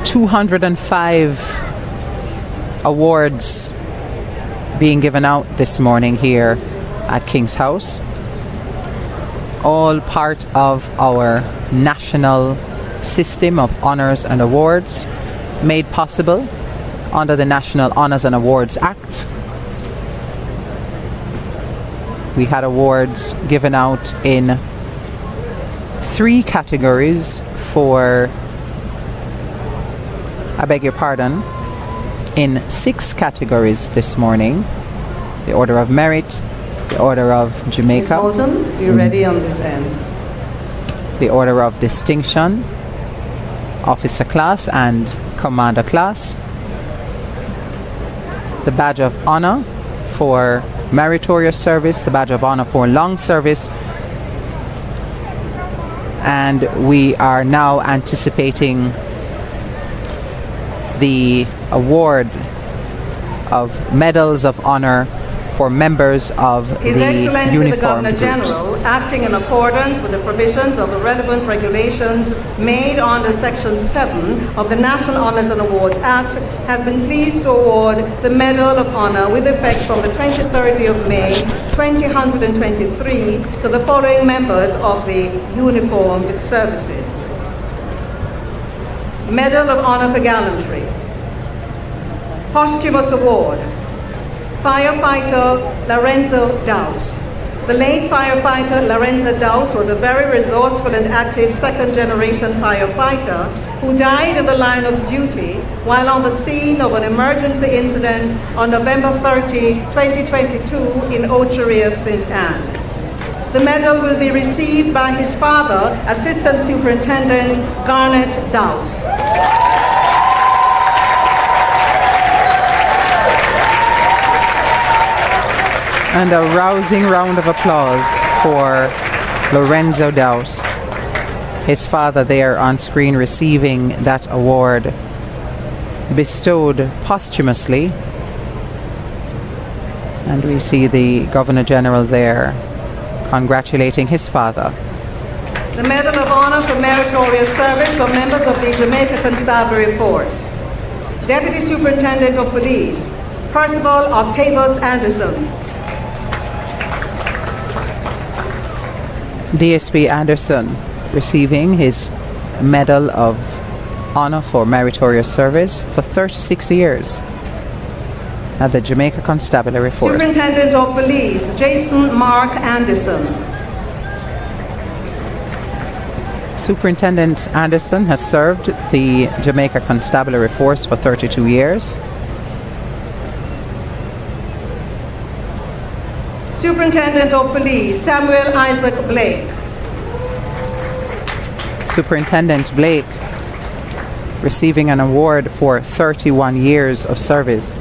Speaker 3: $205 awards being given out this morning here at King's House, all part of our national system of honors and awards, made possible under the National Honors and Awards Act. We had awards given out in 3 categories for, I beg your pardon, in 6 categories this morning. The Order of Merit, the Order of Jamaica.
Speaker 2: Ms. Moulton, be ready on this end.
Speaker 3: The Order of Distinction, Officer Class and Commander Class. The Badge of Honor for Meritorious Service, the Badge of Honor for Long Service. And we are now anticipating the award of Medals of Honor for members of
Speaker 2: His
Speaker 3: the
Speaker 2: Excellency the Governor
Speaker 3: uniformed groups.
Speaker 2: General, acting in accordance with the provisions of the relevant regulations made under Section 7 of the National Honours and Awards Act, has been pleased to award the Medal of Honour with effect from the 23rd day of May 2023 to the following members of the uniformed services. Medal of Honour for Gallantry. Posthumous Award. Firefighter Lorenzo Dowse. The late firefighter Lorenzo Dowse was a very resourceful and active second-generation firefighter who died in the line of duty while on the scene of an emergency incident on November 30, 2022 in Ocheria, St. Anne. The medal will be received by his father, Assistant Superintendent Garnet Dowse.
Speaker 3: And a rousing round of applause for Lorenzo Dowse, his father there on screen receiving that award, bestowed posthumously. And we see the Governor General there congratulating his father.
Speaker 2: The Medal of Honor for Meritorious Service for members of the Jamaica Constabulary Force. Deputy Superintendent of Police, Percival Octavius Anderson.
Speaker 3: DSP Anderson receiving his Medal of Honor for Meritorious Service for 36 years at the Jamaica Constabulary Force.
Speaker 2: Superintendent of Police, Jason Mark Anderson.
Speaker 3: Superintendent Anderson has served the Jamaica Constabulary Force for 32 years.
Speaker 2: Superintendent of Police, Samuel Isaac Blake.
Speaker 3: Superintendent Blake receiving an award for 31 years of service.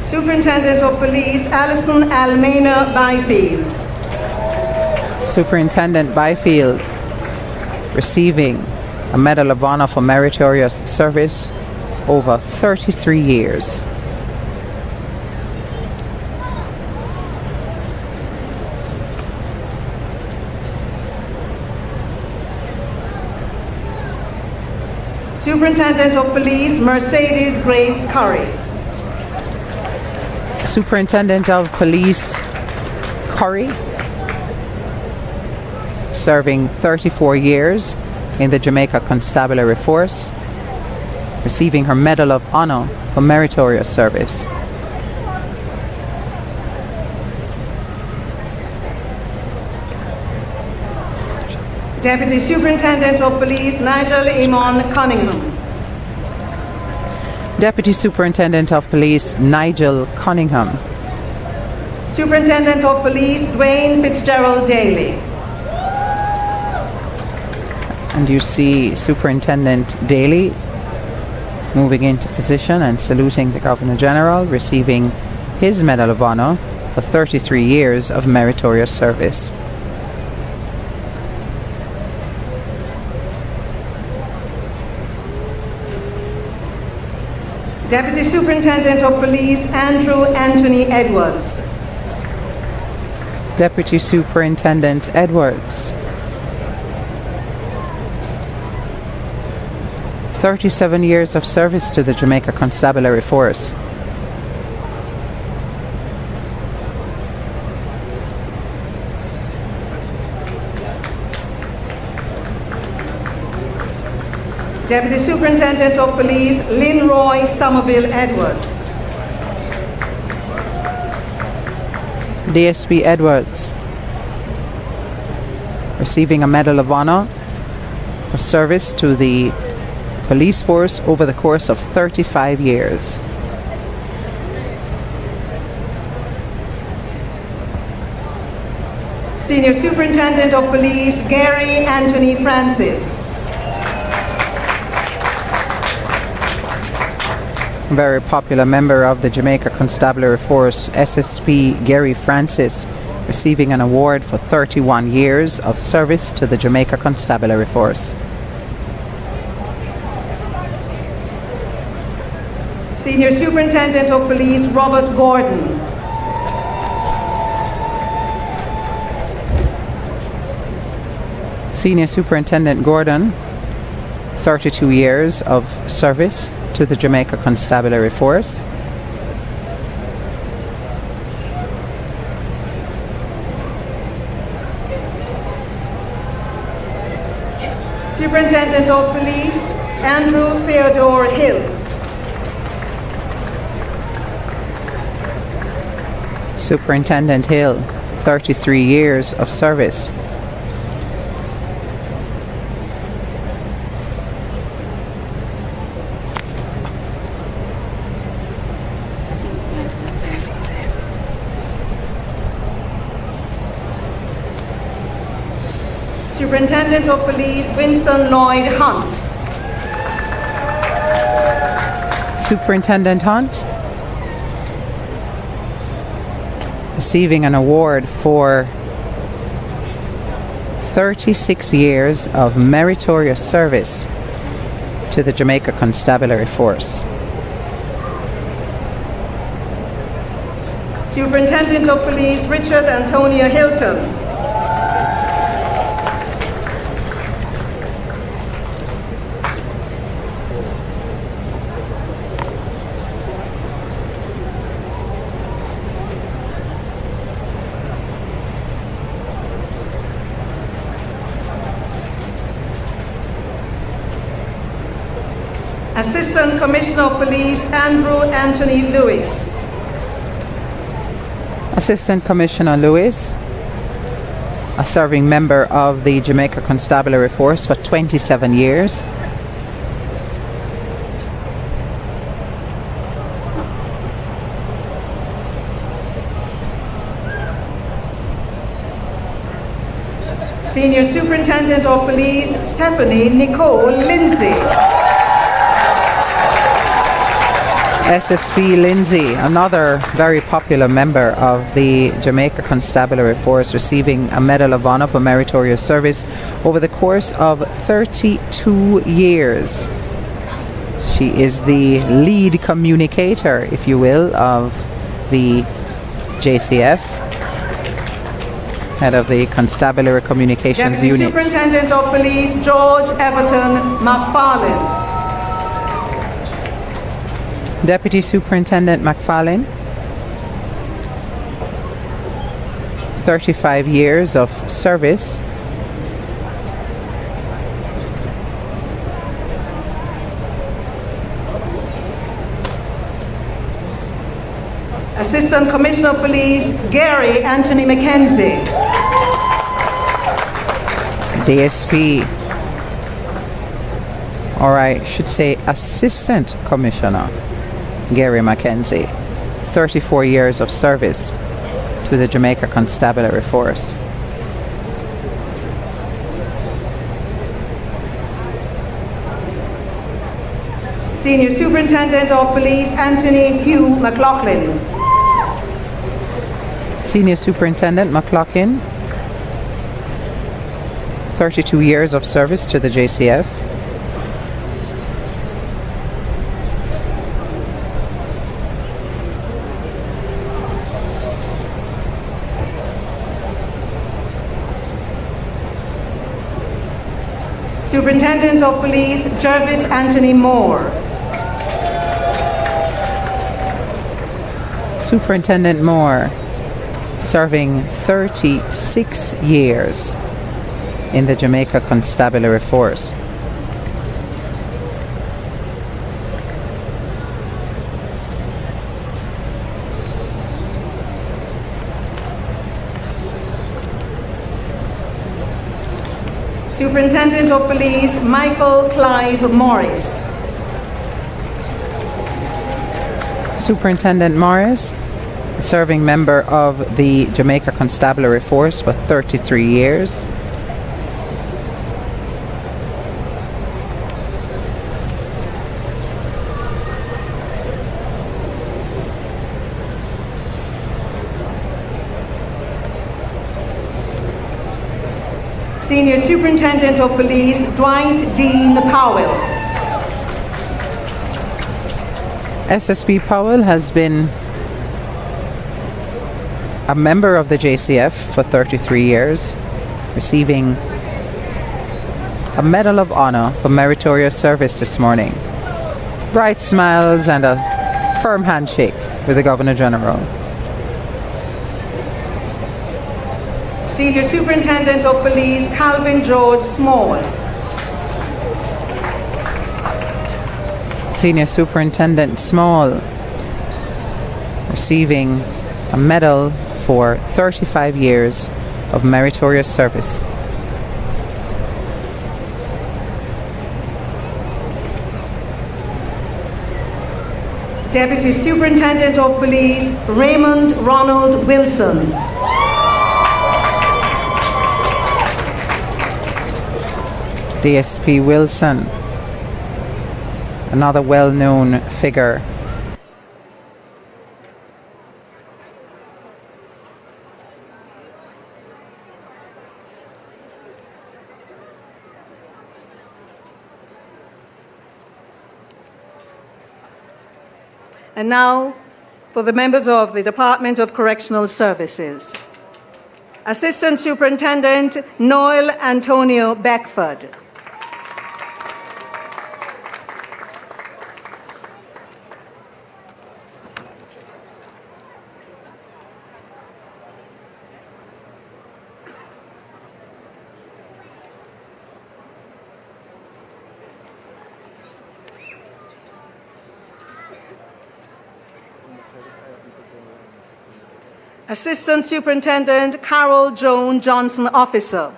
Speaker 2: Superintendent of Police, Alison Almena Byfield.
Speaker 3: Superintendent Byfield receiving a Medal of Honor for Meritorious Service over 33 years.
Speaker 2: Superintendent of Police, Mercedes Grace Curry.
Speaker 3: Superintendent of Police Curry, serving 34 years in the Jamaica Constabulary Force, receiving her Medal of Honor for Meritorious Service.
Speaker 2: Deputy Superintendent of Police, Nigel Amon Cunningham.
Speaker 3: Deputy Superintendent of Police Nigel Cunningham.
Speaker 2: Superintendent of Police, Dwayne Fitzgerald Daly.
Speaker 3: And you see Superintendent Daly moving into position and saluting the Governor General, receiving his Medal of Honor for 33 years of meritorious service.
Speaker 2: Deputy Superintendent of Police, Andrew Anthony Edwards.
Speaker 3: Deputy Superintendent Edwards. 37 years of service to the Jamaica Constabulary Force.
Speaker 2: Deputy Superintendent of Police, Linroy Somerville Edwards.
Speaker 3: DSP Edwards, receiving a Medal of Honor for service to the police force over the course of 35 years.
Speaker 2: Senior Superintendent of Police, Gary Anthony Francis.
Speaker 3: Very popular member of the Jamaica Constabulary Force, SSP Gary Francis, receiving an award for 31 years of service to the Jamaica Constabulary Force.
Speaker 2: Senior Superintendent of Police Robert Gordon.
Speaker 3: Senior Superintendent Gordon, 32 years of service to the Jamaica Constabulary Force.
Speaker 2: Superintendent of Police Andrew Theodore Hill.
Speaker 3: Superintendent Hill, 33 years of service.
Speaker 2: Superintendent of Police Winston Lloyd Hunt.
Speaker 3: Superintendent Hunt, receiving an award for 36 years of meritorious service to the Jamaica Constabulary Force.
Speaker 2: Superintendent of Police Richard Antonio Hilton. Assistant Commissioner of Police Andrew Anthony Lewis.
Speaker 3: Assistant Commissioner Lewis, a serving member of the Jamaica Constabulary Force for 27 years.
Speaker 2: Senior Superintendent of Police Stephanie Nicole Lindsay.
Speaker 3: SSP Lindsay, another very popular member of the Jamaica Constabulary Force, receiving a Medal of Honor for meritorious service over the course of 32 years. She is the lead communicator, if you will, of the JCF, head of the Constabulary Communications
Speaker 2: Deputy
Speaker 3: Unit.
Speaker 2: Superintendent of Police George Everton McFarlane.
Speaker 3: Deputy Superintendent McFarlane, 35 years of service.
Speaker 2: Assistant Commissioner of Police Gary Anthony McKenzie.
Speaker 3: DSP, or I should say Assistant Commissioner Gary Mackenzie, 34 years of service to the Jamaica Constabulary Force.
Speaker 2: Senior Superintendent of Police Anthony Hugh McLaughlin.
Speaker 3: Senior Superintendent McLaughlin, 32 years of service to the JCF.
Speaker 2: Superintendent of Police Jervis Anthony Moore.
Speaker 3: Superintendent Moore, serving 36 years in the Jamaica Constabulary Force.
Speaker 2: Superintendent of Police Michael Clive Morris.
Speaker 3: Superintendent Morris, a serving member of the Jamaica Constabulary Force for 33 years.
Speaker 2: Senior Superintendent of Police Dwight Dean Powell.
Speaker 3: SSP Powell has been a member of the JCF for 33 years, receiving a Medal of Honor for meritorious service this morning. Bright smiles and a firm handshake with the Governor General.
Speaker 2: Senior Superintendent of Police Calvin George Small.
Speaker 3: Senior Superintendent Small receiving a medal for 35 years of meritorious service.
Speaker 2: Deputy Superintendent of Police Raymond Ronald Wilson.
Speaker 3: DSP Wilson, another well-known figure.
Speaker 2: And now for the members of the Department of Correctional Services. Assistant Superintendent Noel Antonio Beckford. Assistant Superintendent Carol Joan Johnson, Officer.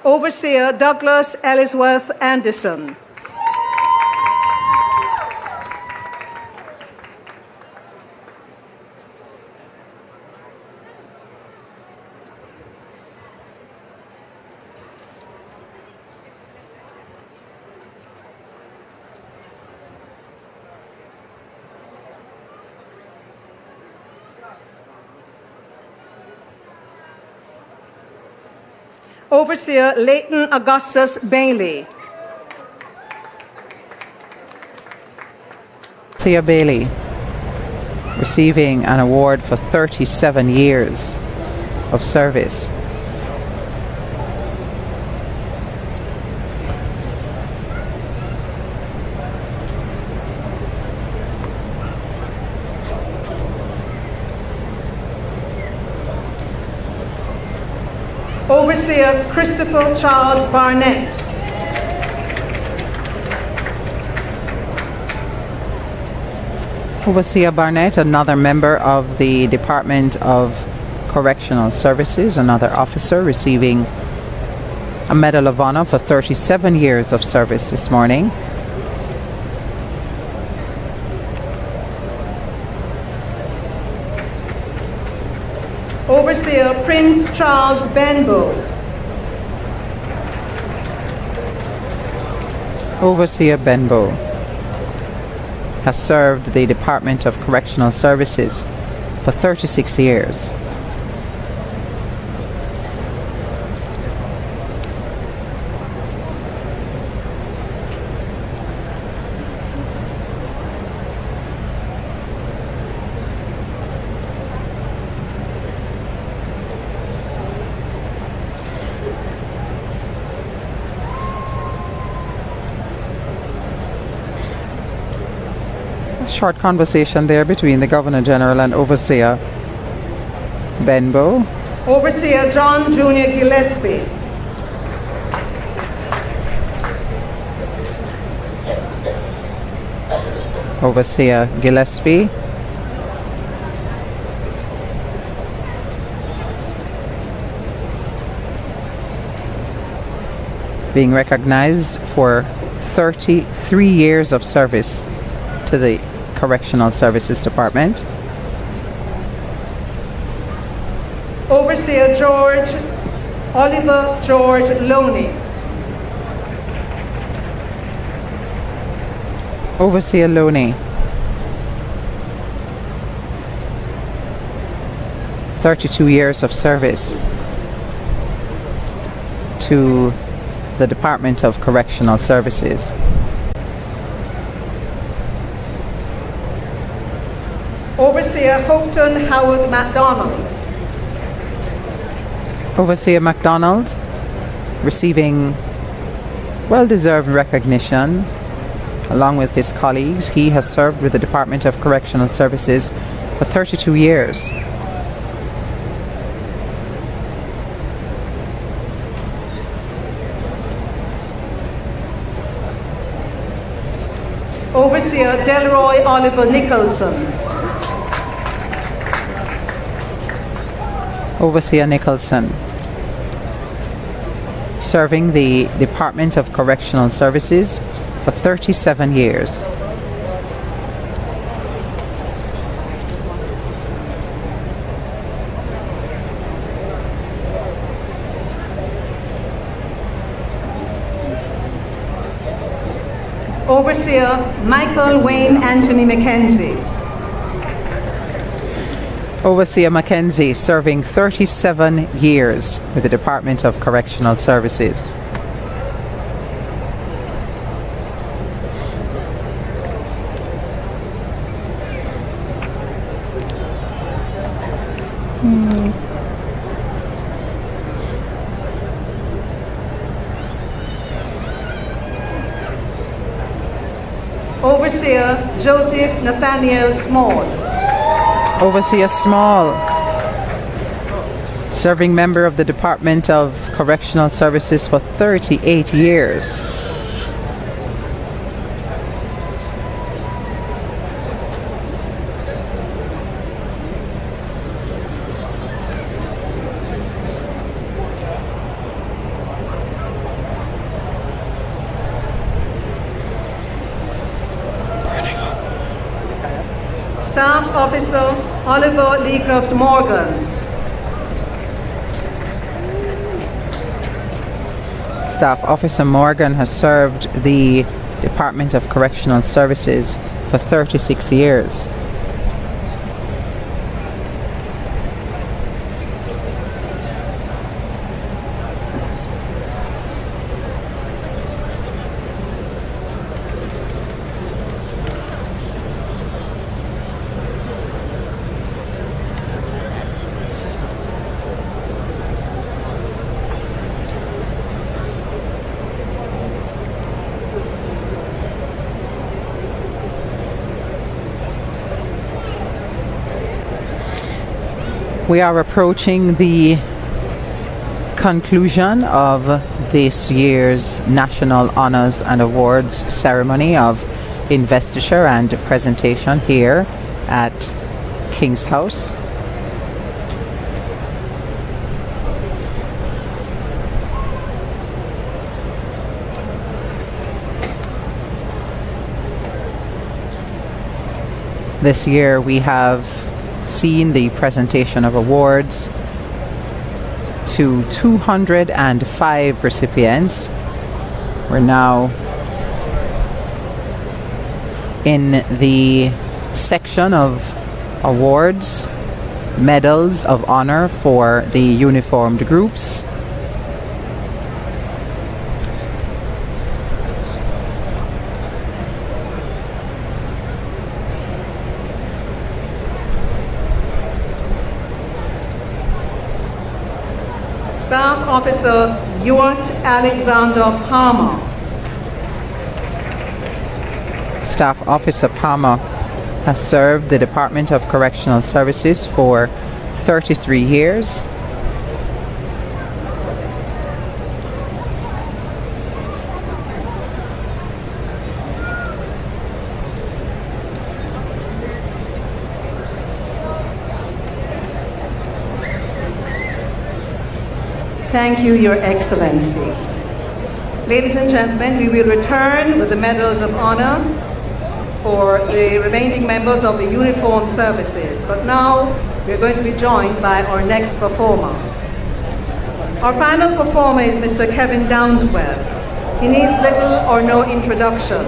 Speaker 2: Overseer Douglas Ellisworth Anderson. Overseer Leighton Augustus Bailey.
Speaker 3: Tia Bailey receiving an award for 37 years of service.
Speaker 2: Overseer Christopher Charles Barnett.
Speaker 3: Overseer Barnett, another member of the Department of Correctional Services, another officer receiving a Medal of Honor for 37 years of service this morning.
Speaker 2: Overseer Prince Charles Benbow.
Speaker 3: Overseer Benbow has served the Department of Correctional Services for 36 years. Short conversation there between the Governor General and Overseer Benbow.
Speaker 2: Overseer John Jr. Gillespie.
Speaker 3: Overseer Gillespie. Being recognized for 33 years of service to the Correctional Services Department.
Speaker 2: Overseer Oliver George Loney.
Speaker 3: Overseer Loney. 32 years of service to the Department of Correctional Services.
Speaker 2: Overseer Houghton Howard MacDonald.
Speaker 3: Overseer MacDonald, receiving well-deserved recognition along with his colleagues. He has served with the Department of Correctional Services for 32 years.
Speaker 2: Overseer Delroy Oliver Nicholson.
Speaker 3: Overseer Nicholson, serving the Department of Correctional Services for 37 years.
Speaker 2: Overseer Michael Wayne Anthony Mackenzie.
Speaker 3: Overseer Mackenzie, serving 37 years with the Department of Correctional Services.
Speaker 2: Overseer Joseph Nathaniel Small.
Speaker 3: Overseer Small, serving member of the Department of Correctional Services for 38 years.
Speaker 2: Staff Officer Oliver Leecroft Morgan.
Speaker 3: Staff Officer Morgan has served the Department of Correctional Services for 36 years. We are approaching the conclusion of this year's National Honors and Awards ceremony of investiture and presentation here at King's House. This year we have seen the presentation of awards to 205 recipients. We're now in the section of awards, medals of honor for the uniformed groups.
Speaker 2: Staff Officer Ewart Alexander Palmer.
Speaker 3: Staff Officer Palmer has served the Department of Correctional Services for 33 years.
Speaker 2: Thank you, Your Excellency. Ladies and gentlemen, we will return with the medals of honor for the remaining members of the uniformed services. But now we're going to be joined by our next performer. Our final performer is Mr. Kevin Downswell. He needs little or no introduction.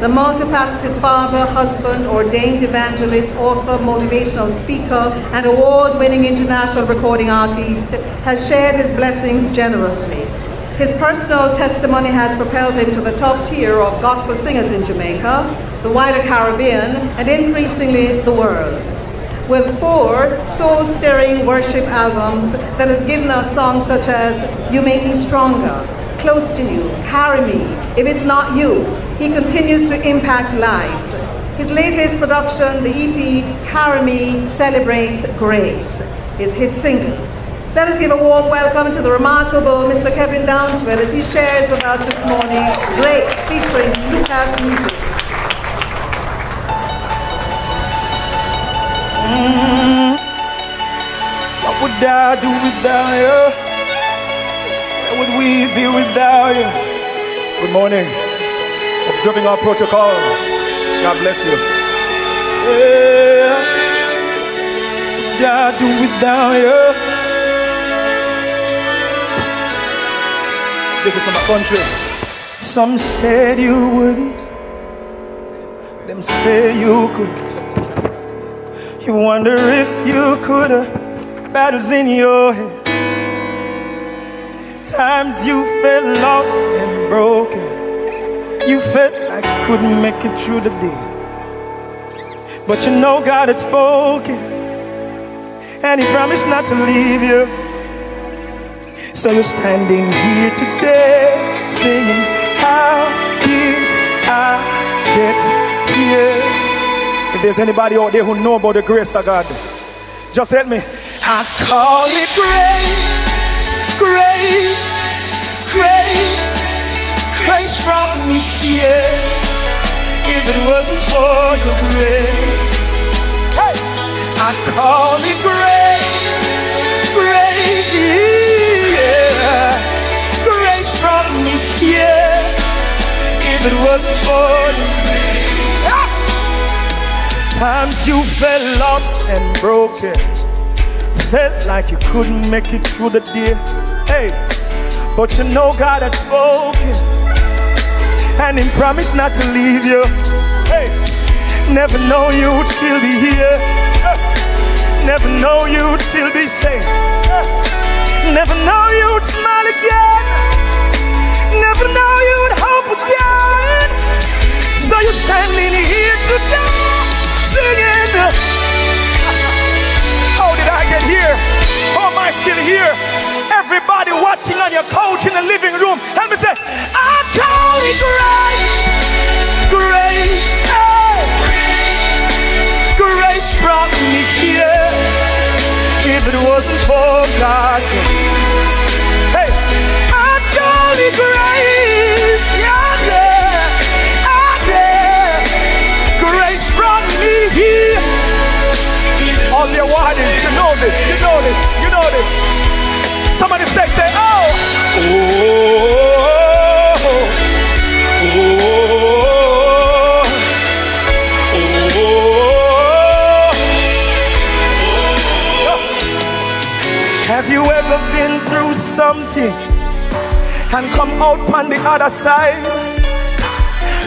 Speaker 2: The multifaceted father, husband, ordained evangelist, author, motivational speaker, and award-winning international recording artist has shared his blessings generously. His personal testimony has propelled him to the top tier of gospel singers in Jamaica, the wider Caribbean, and increasingly the world. With 4 soul-stirring worship albums that have given us songs such as You Make Me Stronger, Close to You, Carry Me, If It's Not You, he continues to impact lives. His latest production, the EP Carry Me, celebrates grace, his hit single. Let us give a warm welcome to the remarkable Mr. Kevin Downswell as he shares with us this morning Grace featuring Lucas Music.
Speaker 1: What would I do without you? Where would we be without you? Good morning. Observing our protocols. God bless you. Yeah. What would I do without you? This is from my country. Some said you wouldn't. Them say you could. You wonder if you could. Battles in your head. Times you felt lost and broken. You felt like you couldn't make it through the day. But you know God had spoken, and He promised not to leave you. So you're standing here today, singing, how did I get here? If there's anybody out there who know about the grace of God, just help me. I call it grace, grace, grace. Grace brought me here. If it wasn't for your grace, hey, I call it grace, grace, yeah. Grace brought me here. If it wasn't for your grace, ah! Times you felt lost and broken, felt like you couldn't make it through the day. Hey, but you know God had spoken, and He promised not to leave you. Hey, never know you'd still be here. Never know you'd still be safe. Never know you'd smile again. Never know you'd hope again. So you're standing here today, singing. How did I get here? How am I still here? Everybody watching on your couch in the living room, help me say, I call it grace, grace, hey. Grace brought me here. If it wasn't for God, hey, I call it grace, yeah, yeah. Grace brought me here. All the awardees, you know this, you know this, you know this. Somebody say, oh, oh, oh, oh, oh. Have you ever been through something and come out on the other side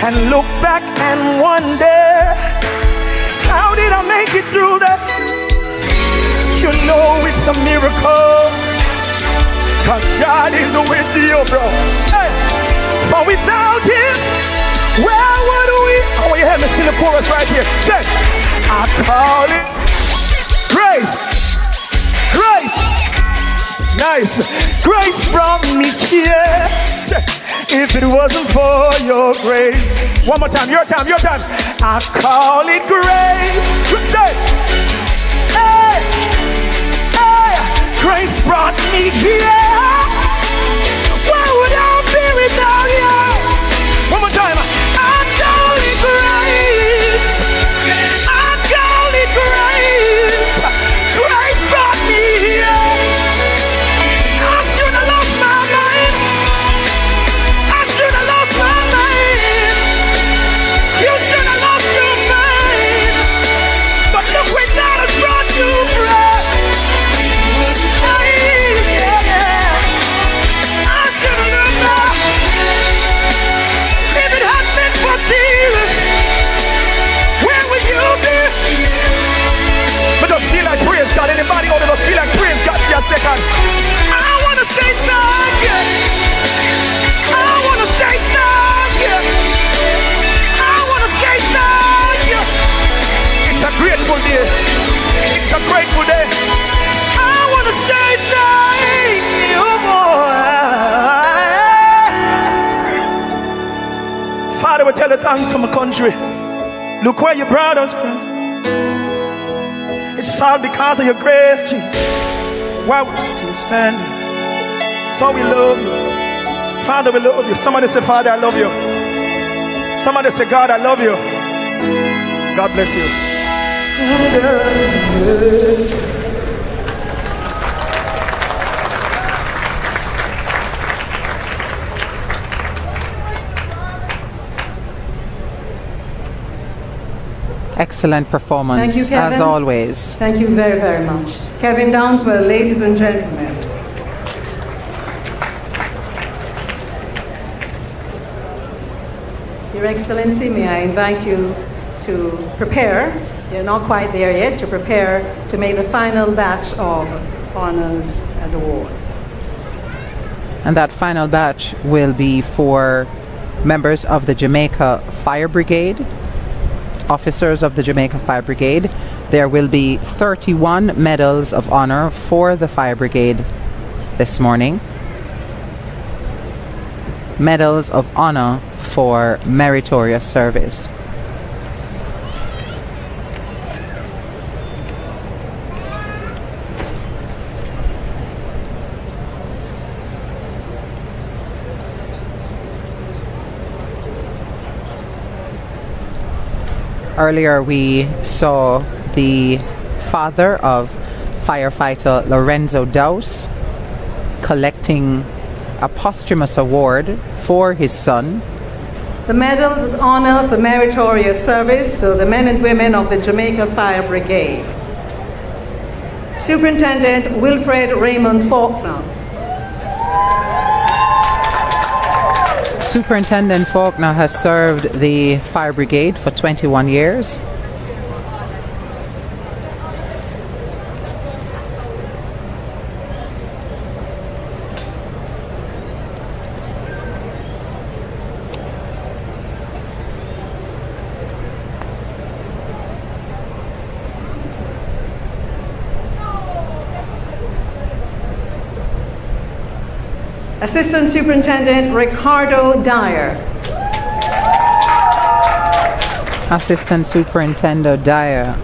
Speaker 1: and look back and wonder, how did I make it through that? You know it's a miracle, 'cause God is with you, bro. Hey. For without Him, where would we? I want you to help me sing the chorus right here. Say, I call it grace, grace. Nice. Grace brought me here. Say, if it wasn't for your grace. One more time, your time, your time. I call it grace. Say, hey, hey, grace brought me here. Where would I be without you? One more time. I call it grace. I call it grace. Grace brought me here. I should have lost my mind. I should have lost my mind. You should have lost your
Speaker 5: a second. I wanna say thank you. I wanna say thank you. I wanna say thank you. It's a grateful day. It's a grateful day. I wanna say thank you, boy. Father, we tell you thanks for my country. Look where you brought us from. It's all because of your grace, Jesus. Why we're still standing. So we love you. Father, we love you. Somebody say, Father, I love you. Somebody say, God, I love you. God bless you.
Speaker 3: Excellent performance,
Speaker 2: Thank you, Kevin.
Speaker 3: as always.
Speaker 2: Thank you very, very much. Kevin Downswell, ladies and gentlemen. Your Excellency, may I invite you to prepare, you're not quite there yet, to prepare to make the final batch of honors and awards.
Speaker 3: And that final batch will be for members of the Jamaica Fire Brigade, officers of the Jamaica Fire Brigade. There will be 31 medals of honor for the Fire Brigade this morning. Medals of honor for meritorious service. Earlier we saw the father of firefighter Lorenzo Dowse collecting a posthumous award for his son.
Speaker 2: The medals of honor for meritorious service to the men and women of the Jamaica Fire Brigade. Superintendent Wilfred Raymond Faulkner.
Speaker 3: Superintendent Faulkner has served the Fire Brigade for 21 years.
Speaker 2: Assistant Superintendent Ricardo Dyer.
Speaker 3: Assistant Superintendent Dyer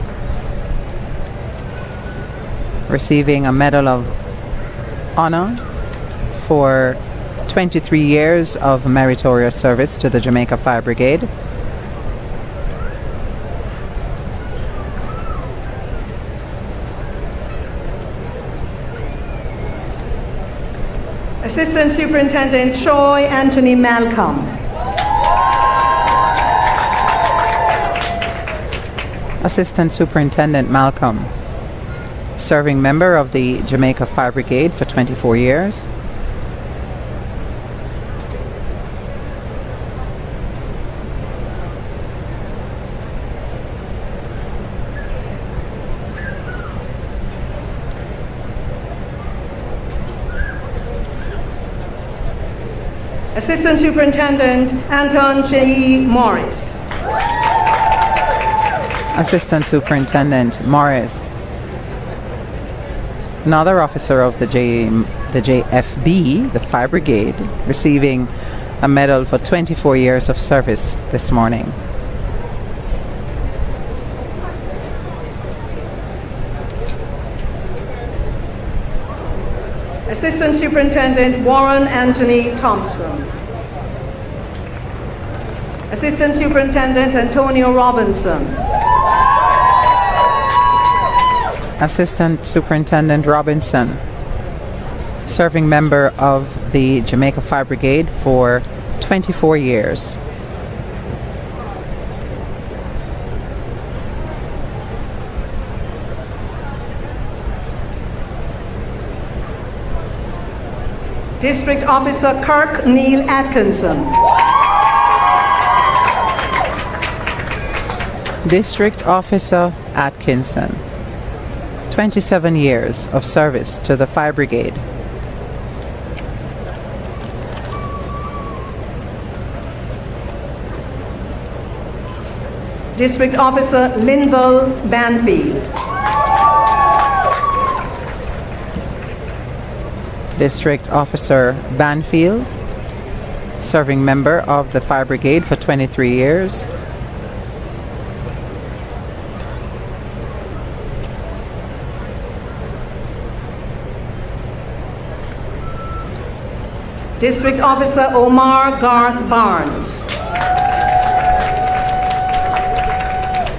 Speaker 3: receiving a Medal of Honor for 23 years of meritorious service to the Jamaica Fire Brigade.
Speaker 2: Assistant Superintendent Troy Anthony Malcolm.
Speaker 3: Assistant Superintendent Malcolm, serving member of the Jamaica Fire Brigade for 24 years.
Speaker 2: Assistant Superintendent Anton J. Morris.
Speaker 3: Assistant Superintendent Morris, another officer of the JFB, the Fire Brigade, receiving a medal for 24 years of service this morning.
Speaker 2: Assistant Superintendent Warren Anthony Thompson. Assistant Superintendent Antonio Robinson.
Speaker 3: Assistant Superintendent Robinson, serving member of the Jamaica Fire Brigade for 24 years.
Speaker 2: District Officer Kirk Neil Atkinson.
Speaker 3: District Officer Atkinson, 27 years of service to the Fire Brigade.
Speaker 2: District Officer Linville Banfield.
Speaker 3: District Officer Banfield, serving member of the Fire Brigade for 23 years.
Speaker 2: District Officer Omar Garth Barnes.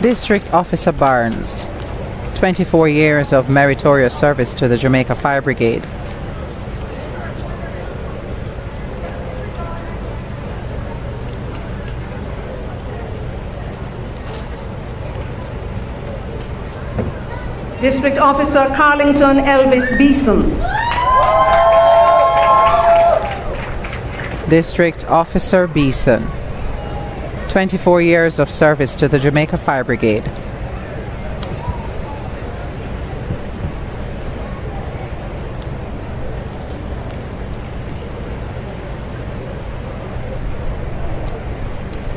Speaker 3: District Officer Barnes, 24 years of meritorious service to the Jamaica Fire Brigade.
Speaker 2: District Officer Carlington Elvis Beeson.
Speaker 3: District Officer Beeson, 24 years of service to the Jamaica Fire Brigade.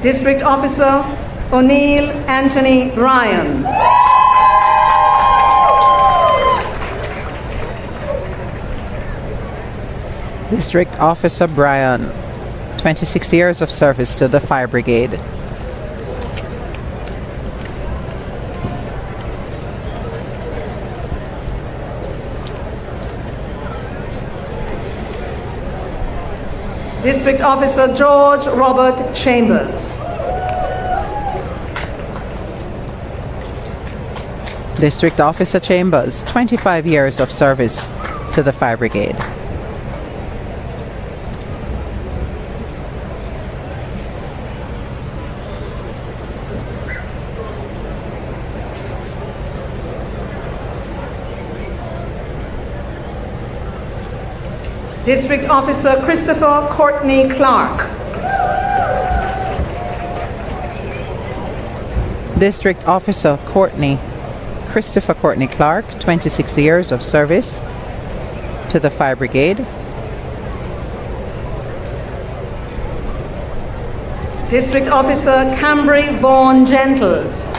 Speaker 2: District Officer O'Neill Anthony Ryan.
Speaker 3: District Officer Brian, 26 years of service to the Fire Brigade.
Speaker 2: District Officer George Robert Chambers.
Speaker 3: District Officer Chambers, 25 years of service to the Fire Brigade.
Speaker 2: District Officer Christopher Courtney Clark.
Speaker 3: District Officer Christopher Courtney Clark, 26 years of service to the Fire Brigade.
Speaker 2: District Officer Cambry Vaughan Gentles.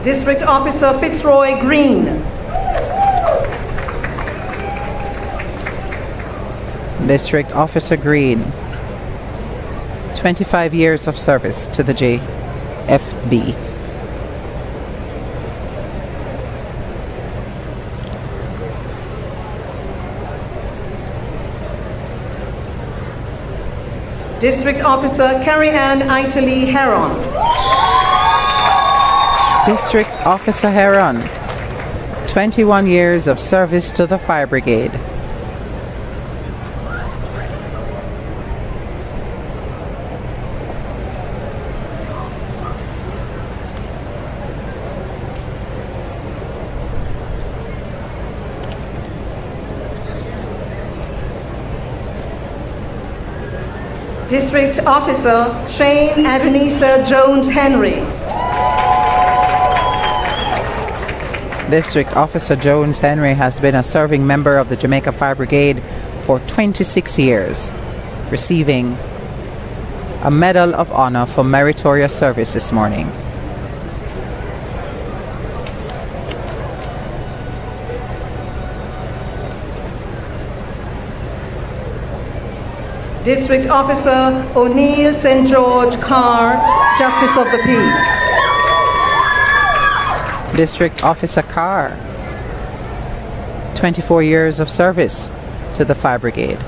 Speaker 2: District Officer Fitzroy Green.
Speaker 3: District Officer Green, 25 years of service to the JFB.
Speaker 2: District Officer Carrie Ann Italy Heron.
Speaker 3: District Officer Heron, 21 years of service to the Fire Brigade.
Speaker 2: District Officer Shane Adonisa Jones Henry.
Speaker 3: District Officer Jones Henry has been a serving member of the Jamaica Fire Brigade for 26 years, receiving a Medal of Honor for meritorious service this morning.
Speaker 2: District Officer O'Neill St. George Carr, Justice of the Peace.
Speaker 3: District Officer Carr, 24 years of service to the Fire Brigade.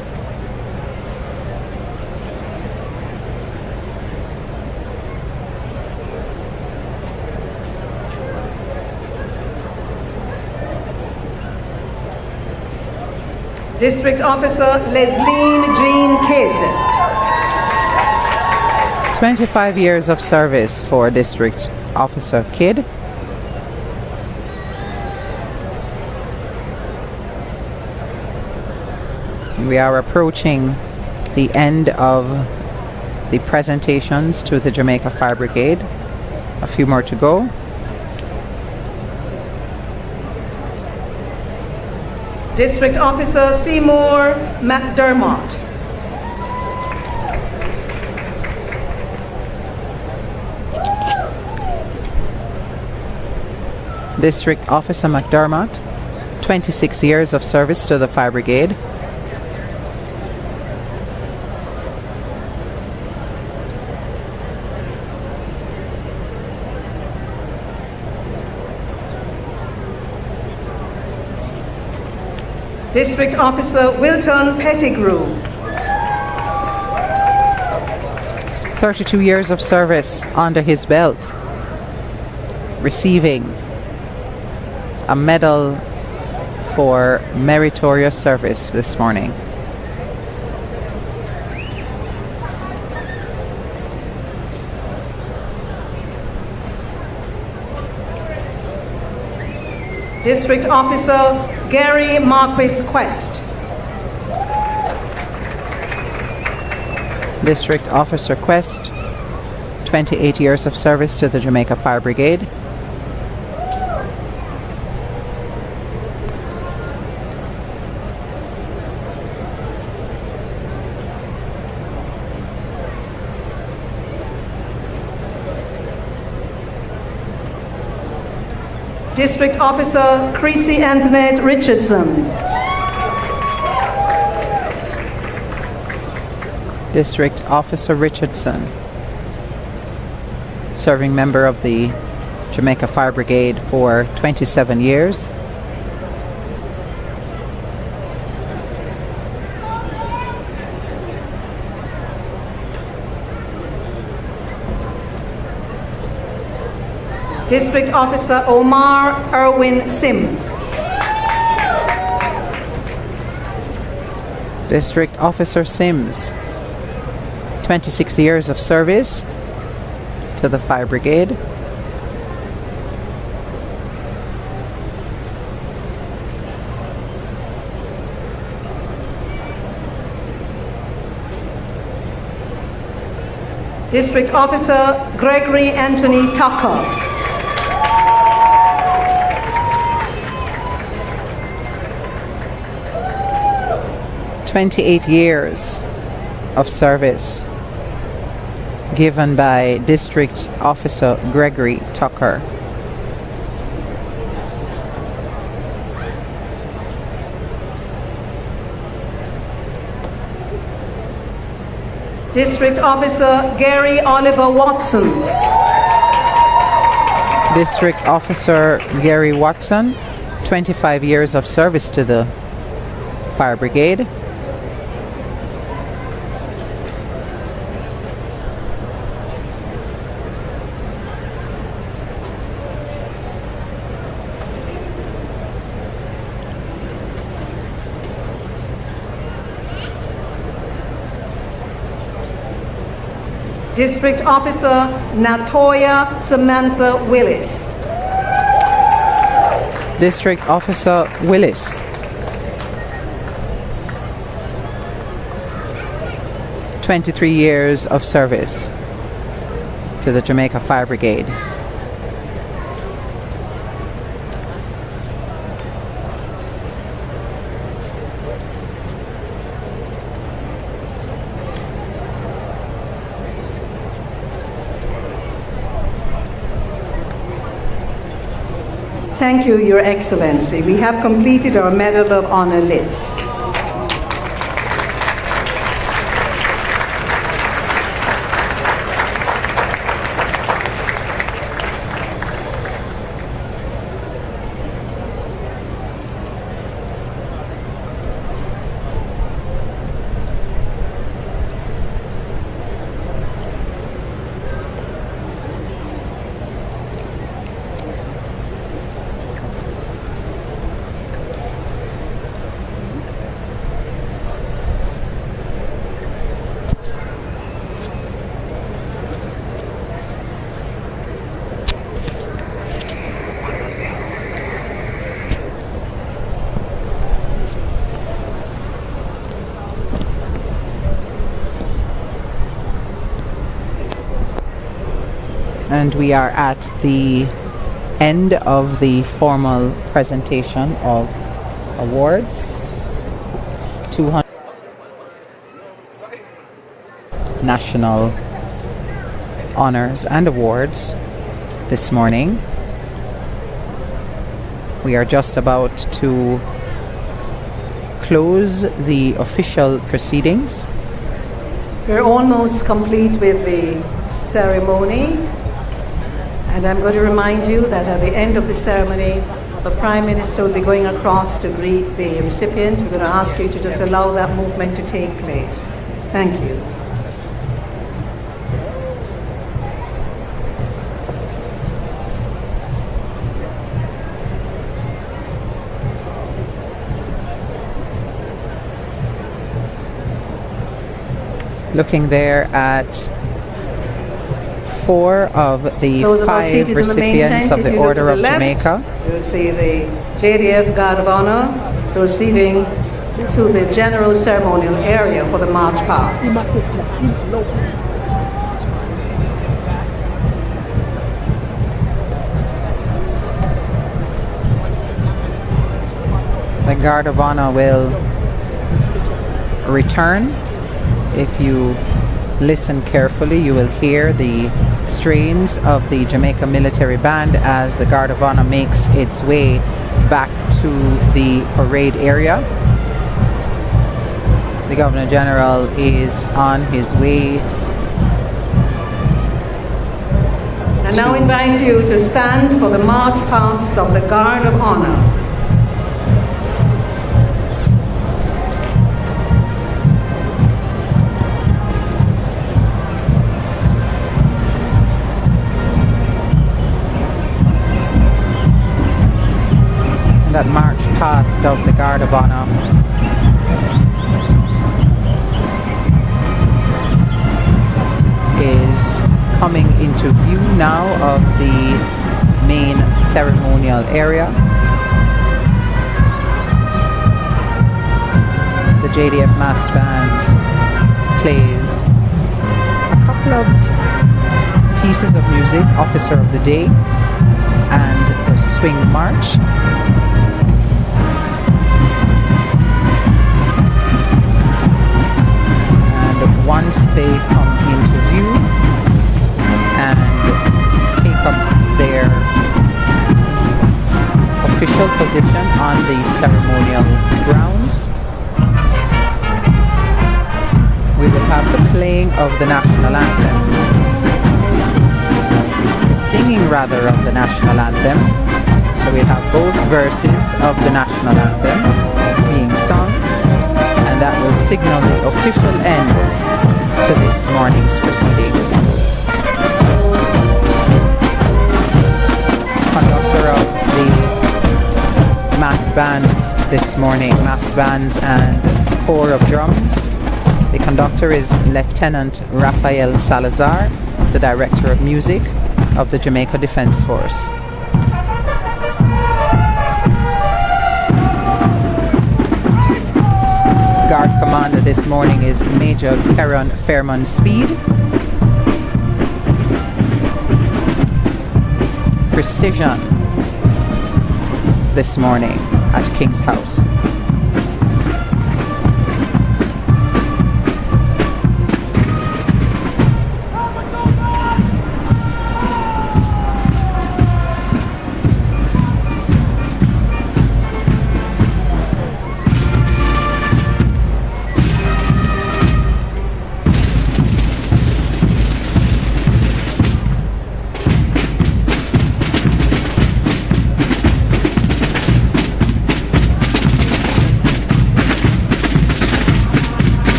Speaker 2: District Officer Lesline Jean Kidd.
Speaker 3: 25 years of service for District Officer Kidd. We are approaching the end of the presentations to the Jamaica Fire Brigade. A few more to go.
Speaker 2: District Officer Seymour McDermott.
Speaker 3: District Officer McDermott, 26 years of service to the Fire Brigade.
Speaker 2: District Officer Wilton Pettigrew.
Speaker 3: 32 years of service under his belt, receiving a medal for meritorious service this morning.
Speaker 2: District Officer Gary Marquis Quest.
Speaker 3: District Officer Quest, 28 years of service to the Jamaica Fire Brigade.
Speaker 2: District Officer Chrissy Antoinette Richardson.
Speaker 3: District Officer Richardson, serving member of the Jamaica Fire Brigade for 27 years.
Speaker 2: District Officer Omar Irwin Sims.
Speaker 3: District Officer Sims, 26 years of service to the Fire Brigade.
Speaker 2: District Officer Gregory Anthony Tucker.
Speaker 3: "28 years of service given by District Officer Gregory Tucker."
Speaker 2: District Officer Gary Oliver Watson.
Speaker 3: District Officer Gary Watson, 25 years of service to the Fire Brigade.
Speaker 2: District Officer Natoya Samantha Willis.
Speaker 3: District Officer Willis, 23 years of service to the Jamaica Fire Brigade.
Speaker 2: Thank you, Your Excellency. We have completed our Medal of Honor lists.
Speaker 3: And we are at the end of the formal presentation of awards. 200 national honors and awards this morning. We are just about to close the official proceedings.
Speaker 2: We're almost complete with the ceremony, and I'm going to remind you that at the end of the ceremony, the Prime Minister will be going across to greet the recipients. We're going to ask you to just allow that movement to take place. Thank you.
Speaker 3: Looking there at 4 of the 5 recipients of the Order of Jamaica.
Speaker 2: You'll see the JDF Guard of Honor proceeding to the general ceremonial area for the march past.
Speaker 3: The Guard of Honor will return. If you listen carefully, you will hear the strains of the Jamaica Military Band as the Guard of Honor makes its way back to the parade area. The Governor General is on his way.
Speaker 2: I now invite you to stand for the march past of the Guard of Honor.
Speaker 3: That march past of the Guard of Honor is coming into view now of the main ceremonial area. The JDF massed band plays a couple of pieces of music, Officer of the Day and the Swing March. Once they come into view and take up their official position on the ceremonial grounds, we will have the playing of the national anthem, the singing rather of the national anthem. So we'll have both verses of the national anthem being sung, and that will signal the official end to this morning's proceedings. Conductor of the massed bands this morning, massed bands and corps of drums. The conductor is Lieutenant Rafael Salazar, the Director of Music of the Jamaica Defence Force. Guard commander this morning is Major Karen Fairman Speed. Precision this morning at King's House.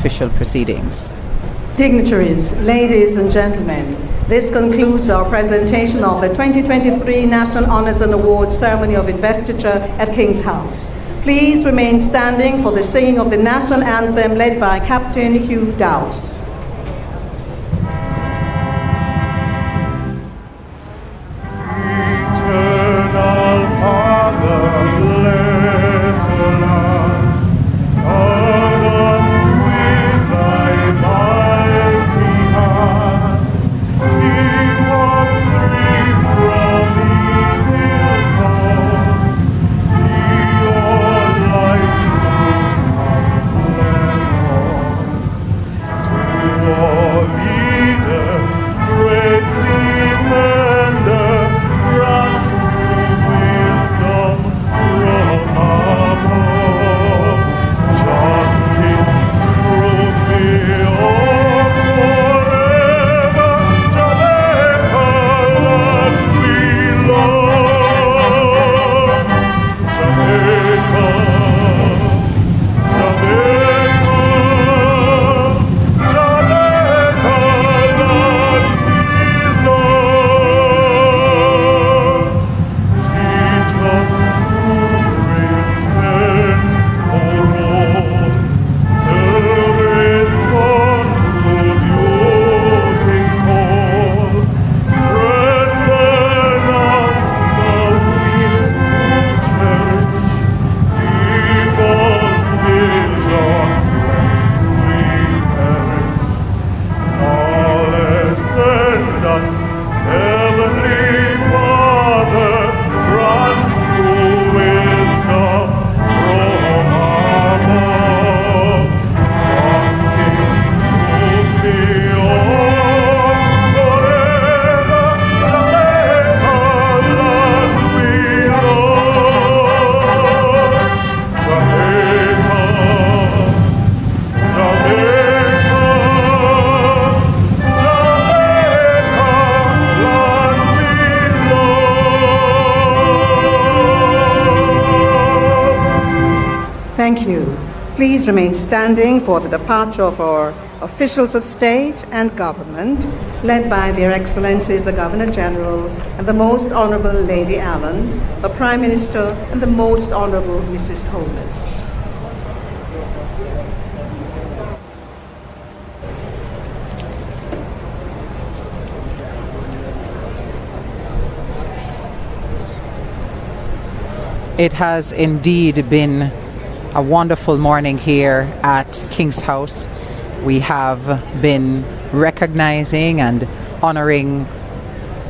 Speaker 3: official proceedings.
Speaker 2: Dignitaries, ladies and gentlemen, this concludes our presentation of the 2023 National Honours and Awards Ceremony of Investiture at King's House. Please remain standing for the singing of the national anthem led by Captain Hugh Dowse.
Speaker 5: Eternal Father, bless our land. Guard us with thy mighty hand. Keep us free from evil powers. Be our light through countless hours. To our leaders, great defender, grant true wisdom from above. Justice, truth be ours forever. Jamaica, land we love. Jamaica, Jamaica, Jamaica, land we love. Teach us true respect for all. Still response to duty's call. Strengthen us the weak to cherish. Give us vision lest we perish. Knowledge send us, Heavenly Father, grant true wisdom from above. Justice, truth be ours forever. Jamaica, land we love. Jamaica, Jamaica, Jamaica, land we love.
Speaker 2: Thank you. Please remain standing for the departure of our officials of state and government, led by their Excellencies the Governor General and the Most Honourable Lady Allen, the Prime Minister and the Most Honourable Mrs. Holness.
Speaker 3: It has indeed been a wonderful morning here at King's House. We have been recognizing and honoring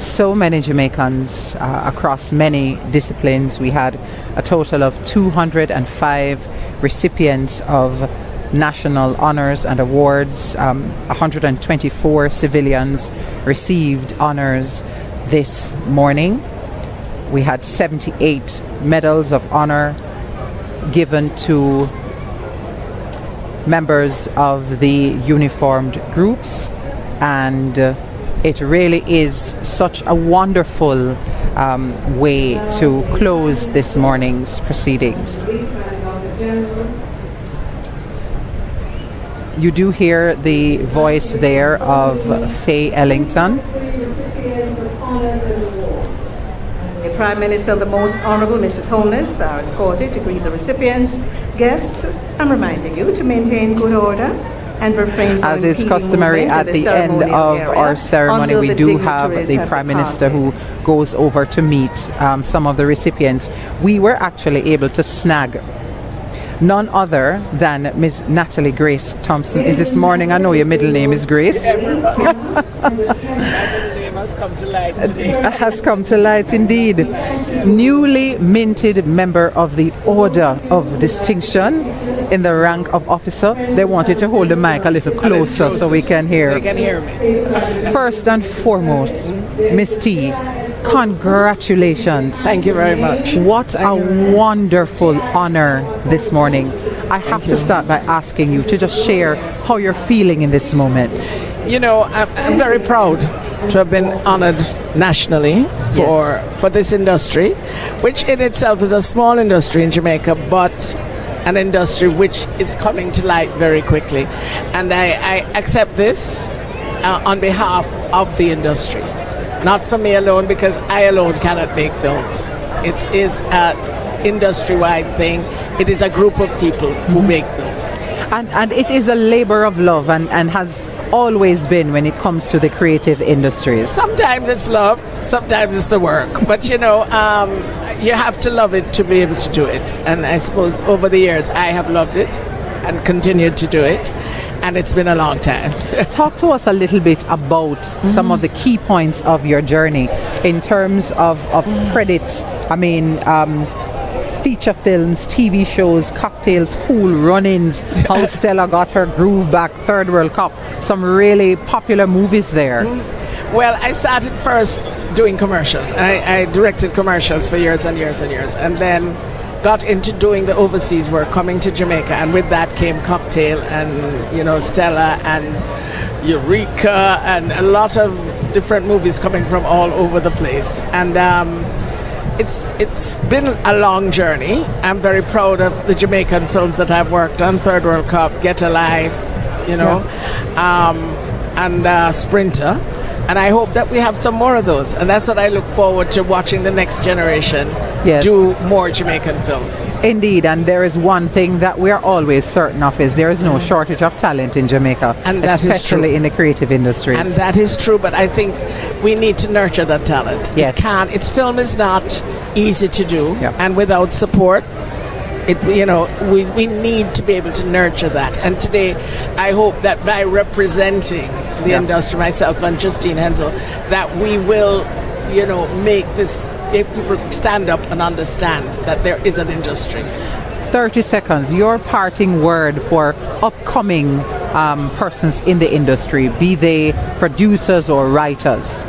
Speaker 3: so many Jamaicans across many disciplines. We had a total of 205 recipients of national honors and awards. 124 civilians received honors this morning. We had 78 medals of honor given to members of the uniformed groups, and it really is such a wonderful way to close this morning's proceedings. You do hear the voice there of Faye Ellington.
Speaker 2: The Prime Minister and the Most Honourable Mrs. Holness are escorted to greet the recipients. Guests, I'm reminding you to maintain good order and refrain from
Speaker 3: As is
Speaker 2: impeding
Speaker 3: customary
Speaker 2: movement
Speaker 3: at
Speaker 2: in
Speaker 3: the end
Speaker 2: ceremonial
Speaker 3: of
Speaker 2: area
Speaker 3: our ceremony,
Speaker 2: until
Speaker 3: we
Speaker 2: the
Speaker 3: do have
Speaker 2: dignitaries
Speaker 3: the
Speaker 2: have
Speaker 3: Prime Minister
Speaker 2: departed.
Speaker 3: who goes over to meet some of the recipients. We were actually able to snag none other than Ms. Natalie Grace Thompson. Is this morning? I know your middle name is Grace.
Speaker 6: Has come to light today.
Speaker 3: Has come to light indeed. Newly minted member of the Order of Distinction in the rank of officer. They wanted to hold the mic a little closer so we can hear.
Speaker 6: So you can hear me.
Speaker 3: First and foremost, Miss T, congratulations.
Speaker 6: Thank you very much.
Speaker 3: What a wonderful honor this morning. I have to start by asking you to just share how you're feeling in this moment.
Speaker 6: You know, I'm very proud to have been honored nationally for this industry, which in itself is a small industry in Jamaica, but an industry which is coming to light very quickly. And I accept this on behalf of the industry. Not for me alone, because I alone cannot make films. It is an industry-wide thing. It is a group of people who make films.
Speaker 3: And it is a labor of love and has always been when it comes to the creative industries.
Speaker 6: Sometimes it's love, sometimes it's the work. But you know, you have to love it to be able to do it. And I suppose over the years I have loved it and continued to do it. And it's been a long time.
Speaker 3: Talk to us a little bit about some of the key points of your journey in terms of credits. I mean, feature films, TV shows, cocktails, Cool Runnings, how Stella got her groove back, Third World Cup, some really popular movies there.
Speaker 6: Well, I started first doing commercials. I directed commercials for years and years and years, and then got into doing the overseas work, coming to Jamaica, and with that came Cocktail and, you know, Stella and Eureka and a lot of different movies coming from all over the place. And it's been a long journey. I'm very proud of the Jamaican films that I've worked on, Third World Cup, Get Alive, you know, and Sprinter. And I hope that we have some more of those. And that's what I look forward to, watching the next generation do more Jamaican films.
Speaker 3: Indeed, and there is one thing that we are always certain of, is there is no shortage of talent in Jamaica,
Speaker 6: and that
Speaker 3: especially in the creative industries.
Speaker 6: And that is true, but I think we need to nurture that talent.
Speaker 3: Yes.
Speaker 6: Its film is not easy to do, and without support, we need to be able to nurture that. And today, I hope that by representing the industry, myself and Justine Hensel, that we will, make people stand up and understand that there is an industry.
Speaker 3: 30 seconds, your parting word for upcoming persons in the industry, be they producers or writers.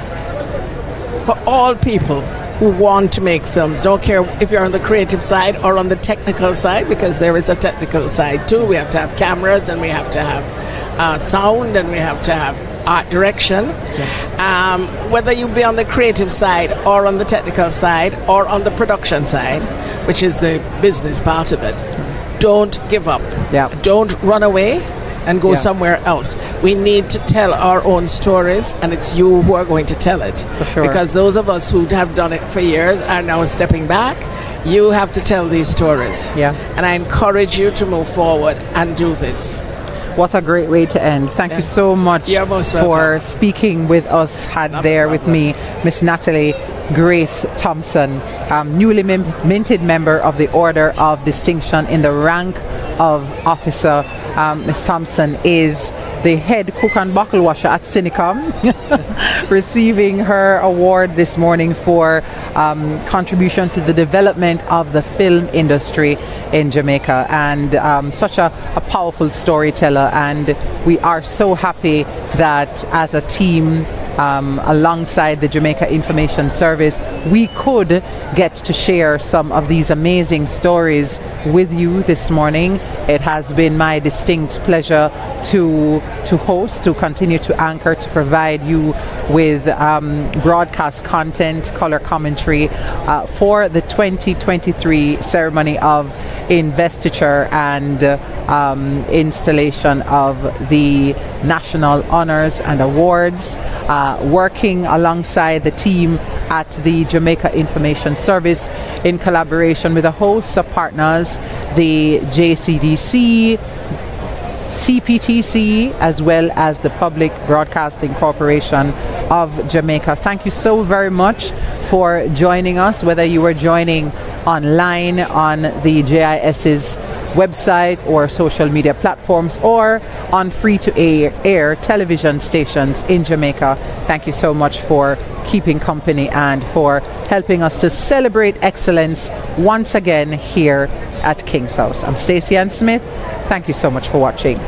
Speaker 6: For all people who want to make films, don't care if you're on the creative side or on the technical side, because there is a technical side too. We have to have cameras, and we have to have sound, and we have to have art direction. Whether you be on the creative side or on the technical side or on the production side, which is the business part of it, don't give up. Don't run away and go somewhere else. We need to tell our own stories, and it's you who are going to tell it.
Speaker 3: For sure.
Speaker 6: Because those of us who have done it for years are now stepping back. You have to tell these stories. And I encourage you to move forward and do this.
Speaker 3: What a great way to end. Thank you so much for speaking with us. With me, Miss Natalie Grace Thompson, newly minted member of the Order of Distinction in the rank of officer. Ms. Thompson is the head cook and bottle washer at Cinicom, receiving her award this morning for contribution to the development of the film industry in Jamaica, and such a powerful storyteller. And we are so happy that as a team, alongside the Jamaica Information Service, we could get to share some of these amazing stories with you this morning. It has been my distinct pleasure to host, to continue to anchor, to provide you with broadcast content, color commentary for the 2023 ceremony of investiture and installation of the National Honors and Awards, working alongside the team at the Jamaica Information Service in collaboration with a host of partners, the JCDC, CPTC, as well as the Public Broadcasting Corporation of Jamaica. Thank you so very much for joining us, whether you were joining online on the JIS's website or social media platforms, or on free-to-air television stations in Jamaica. Thank you so much for keeping company and for helping us to celebrate excellence once again here at King's House. I'm Stacey Ann Smith. Thank you so much for watching.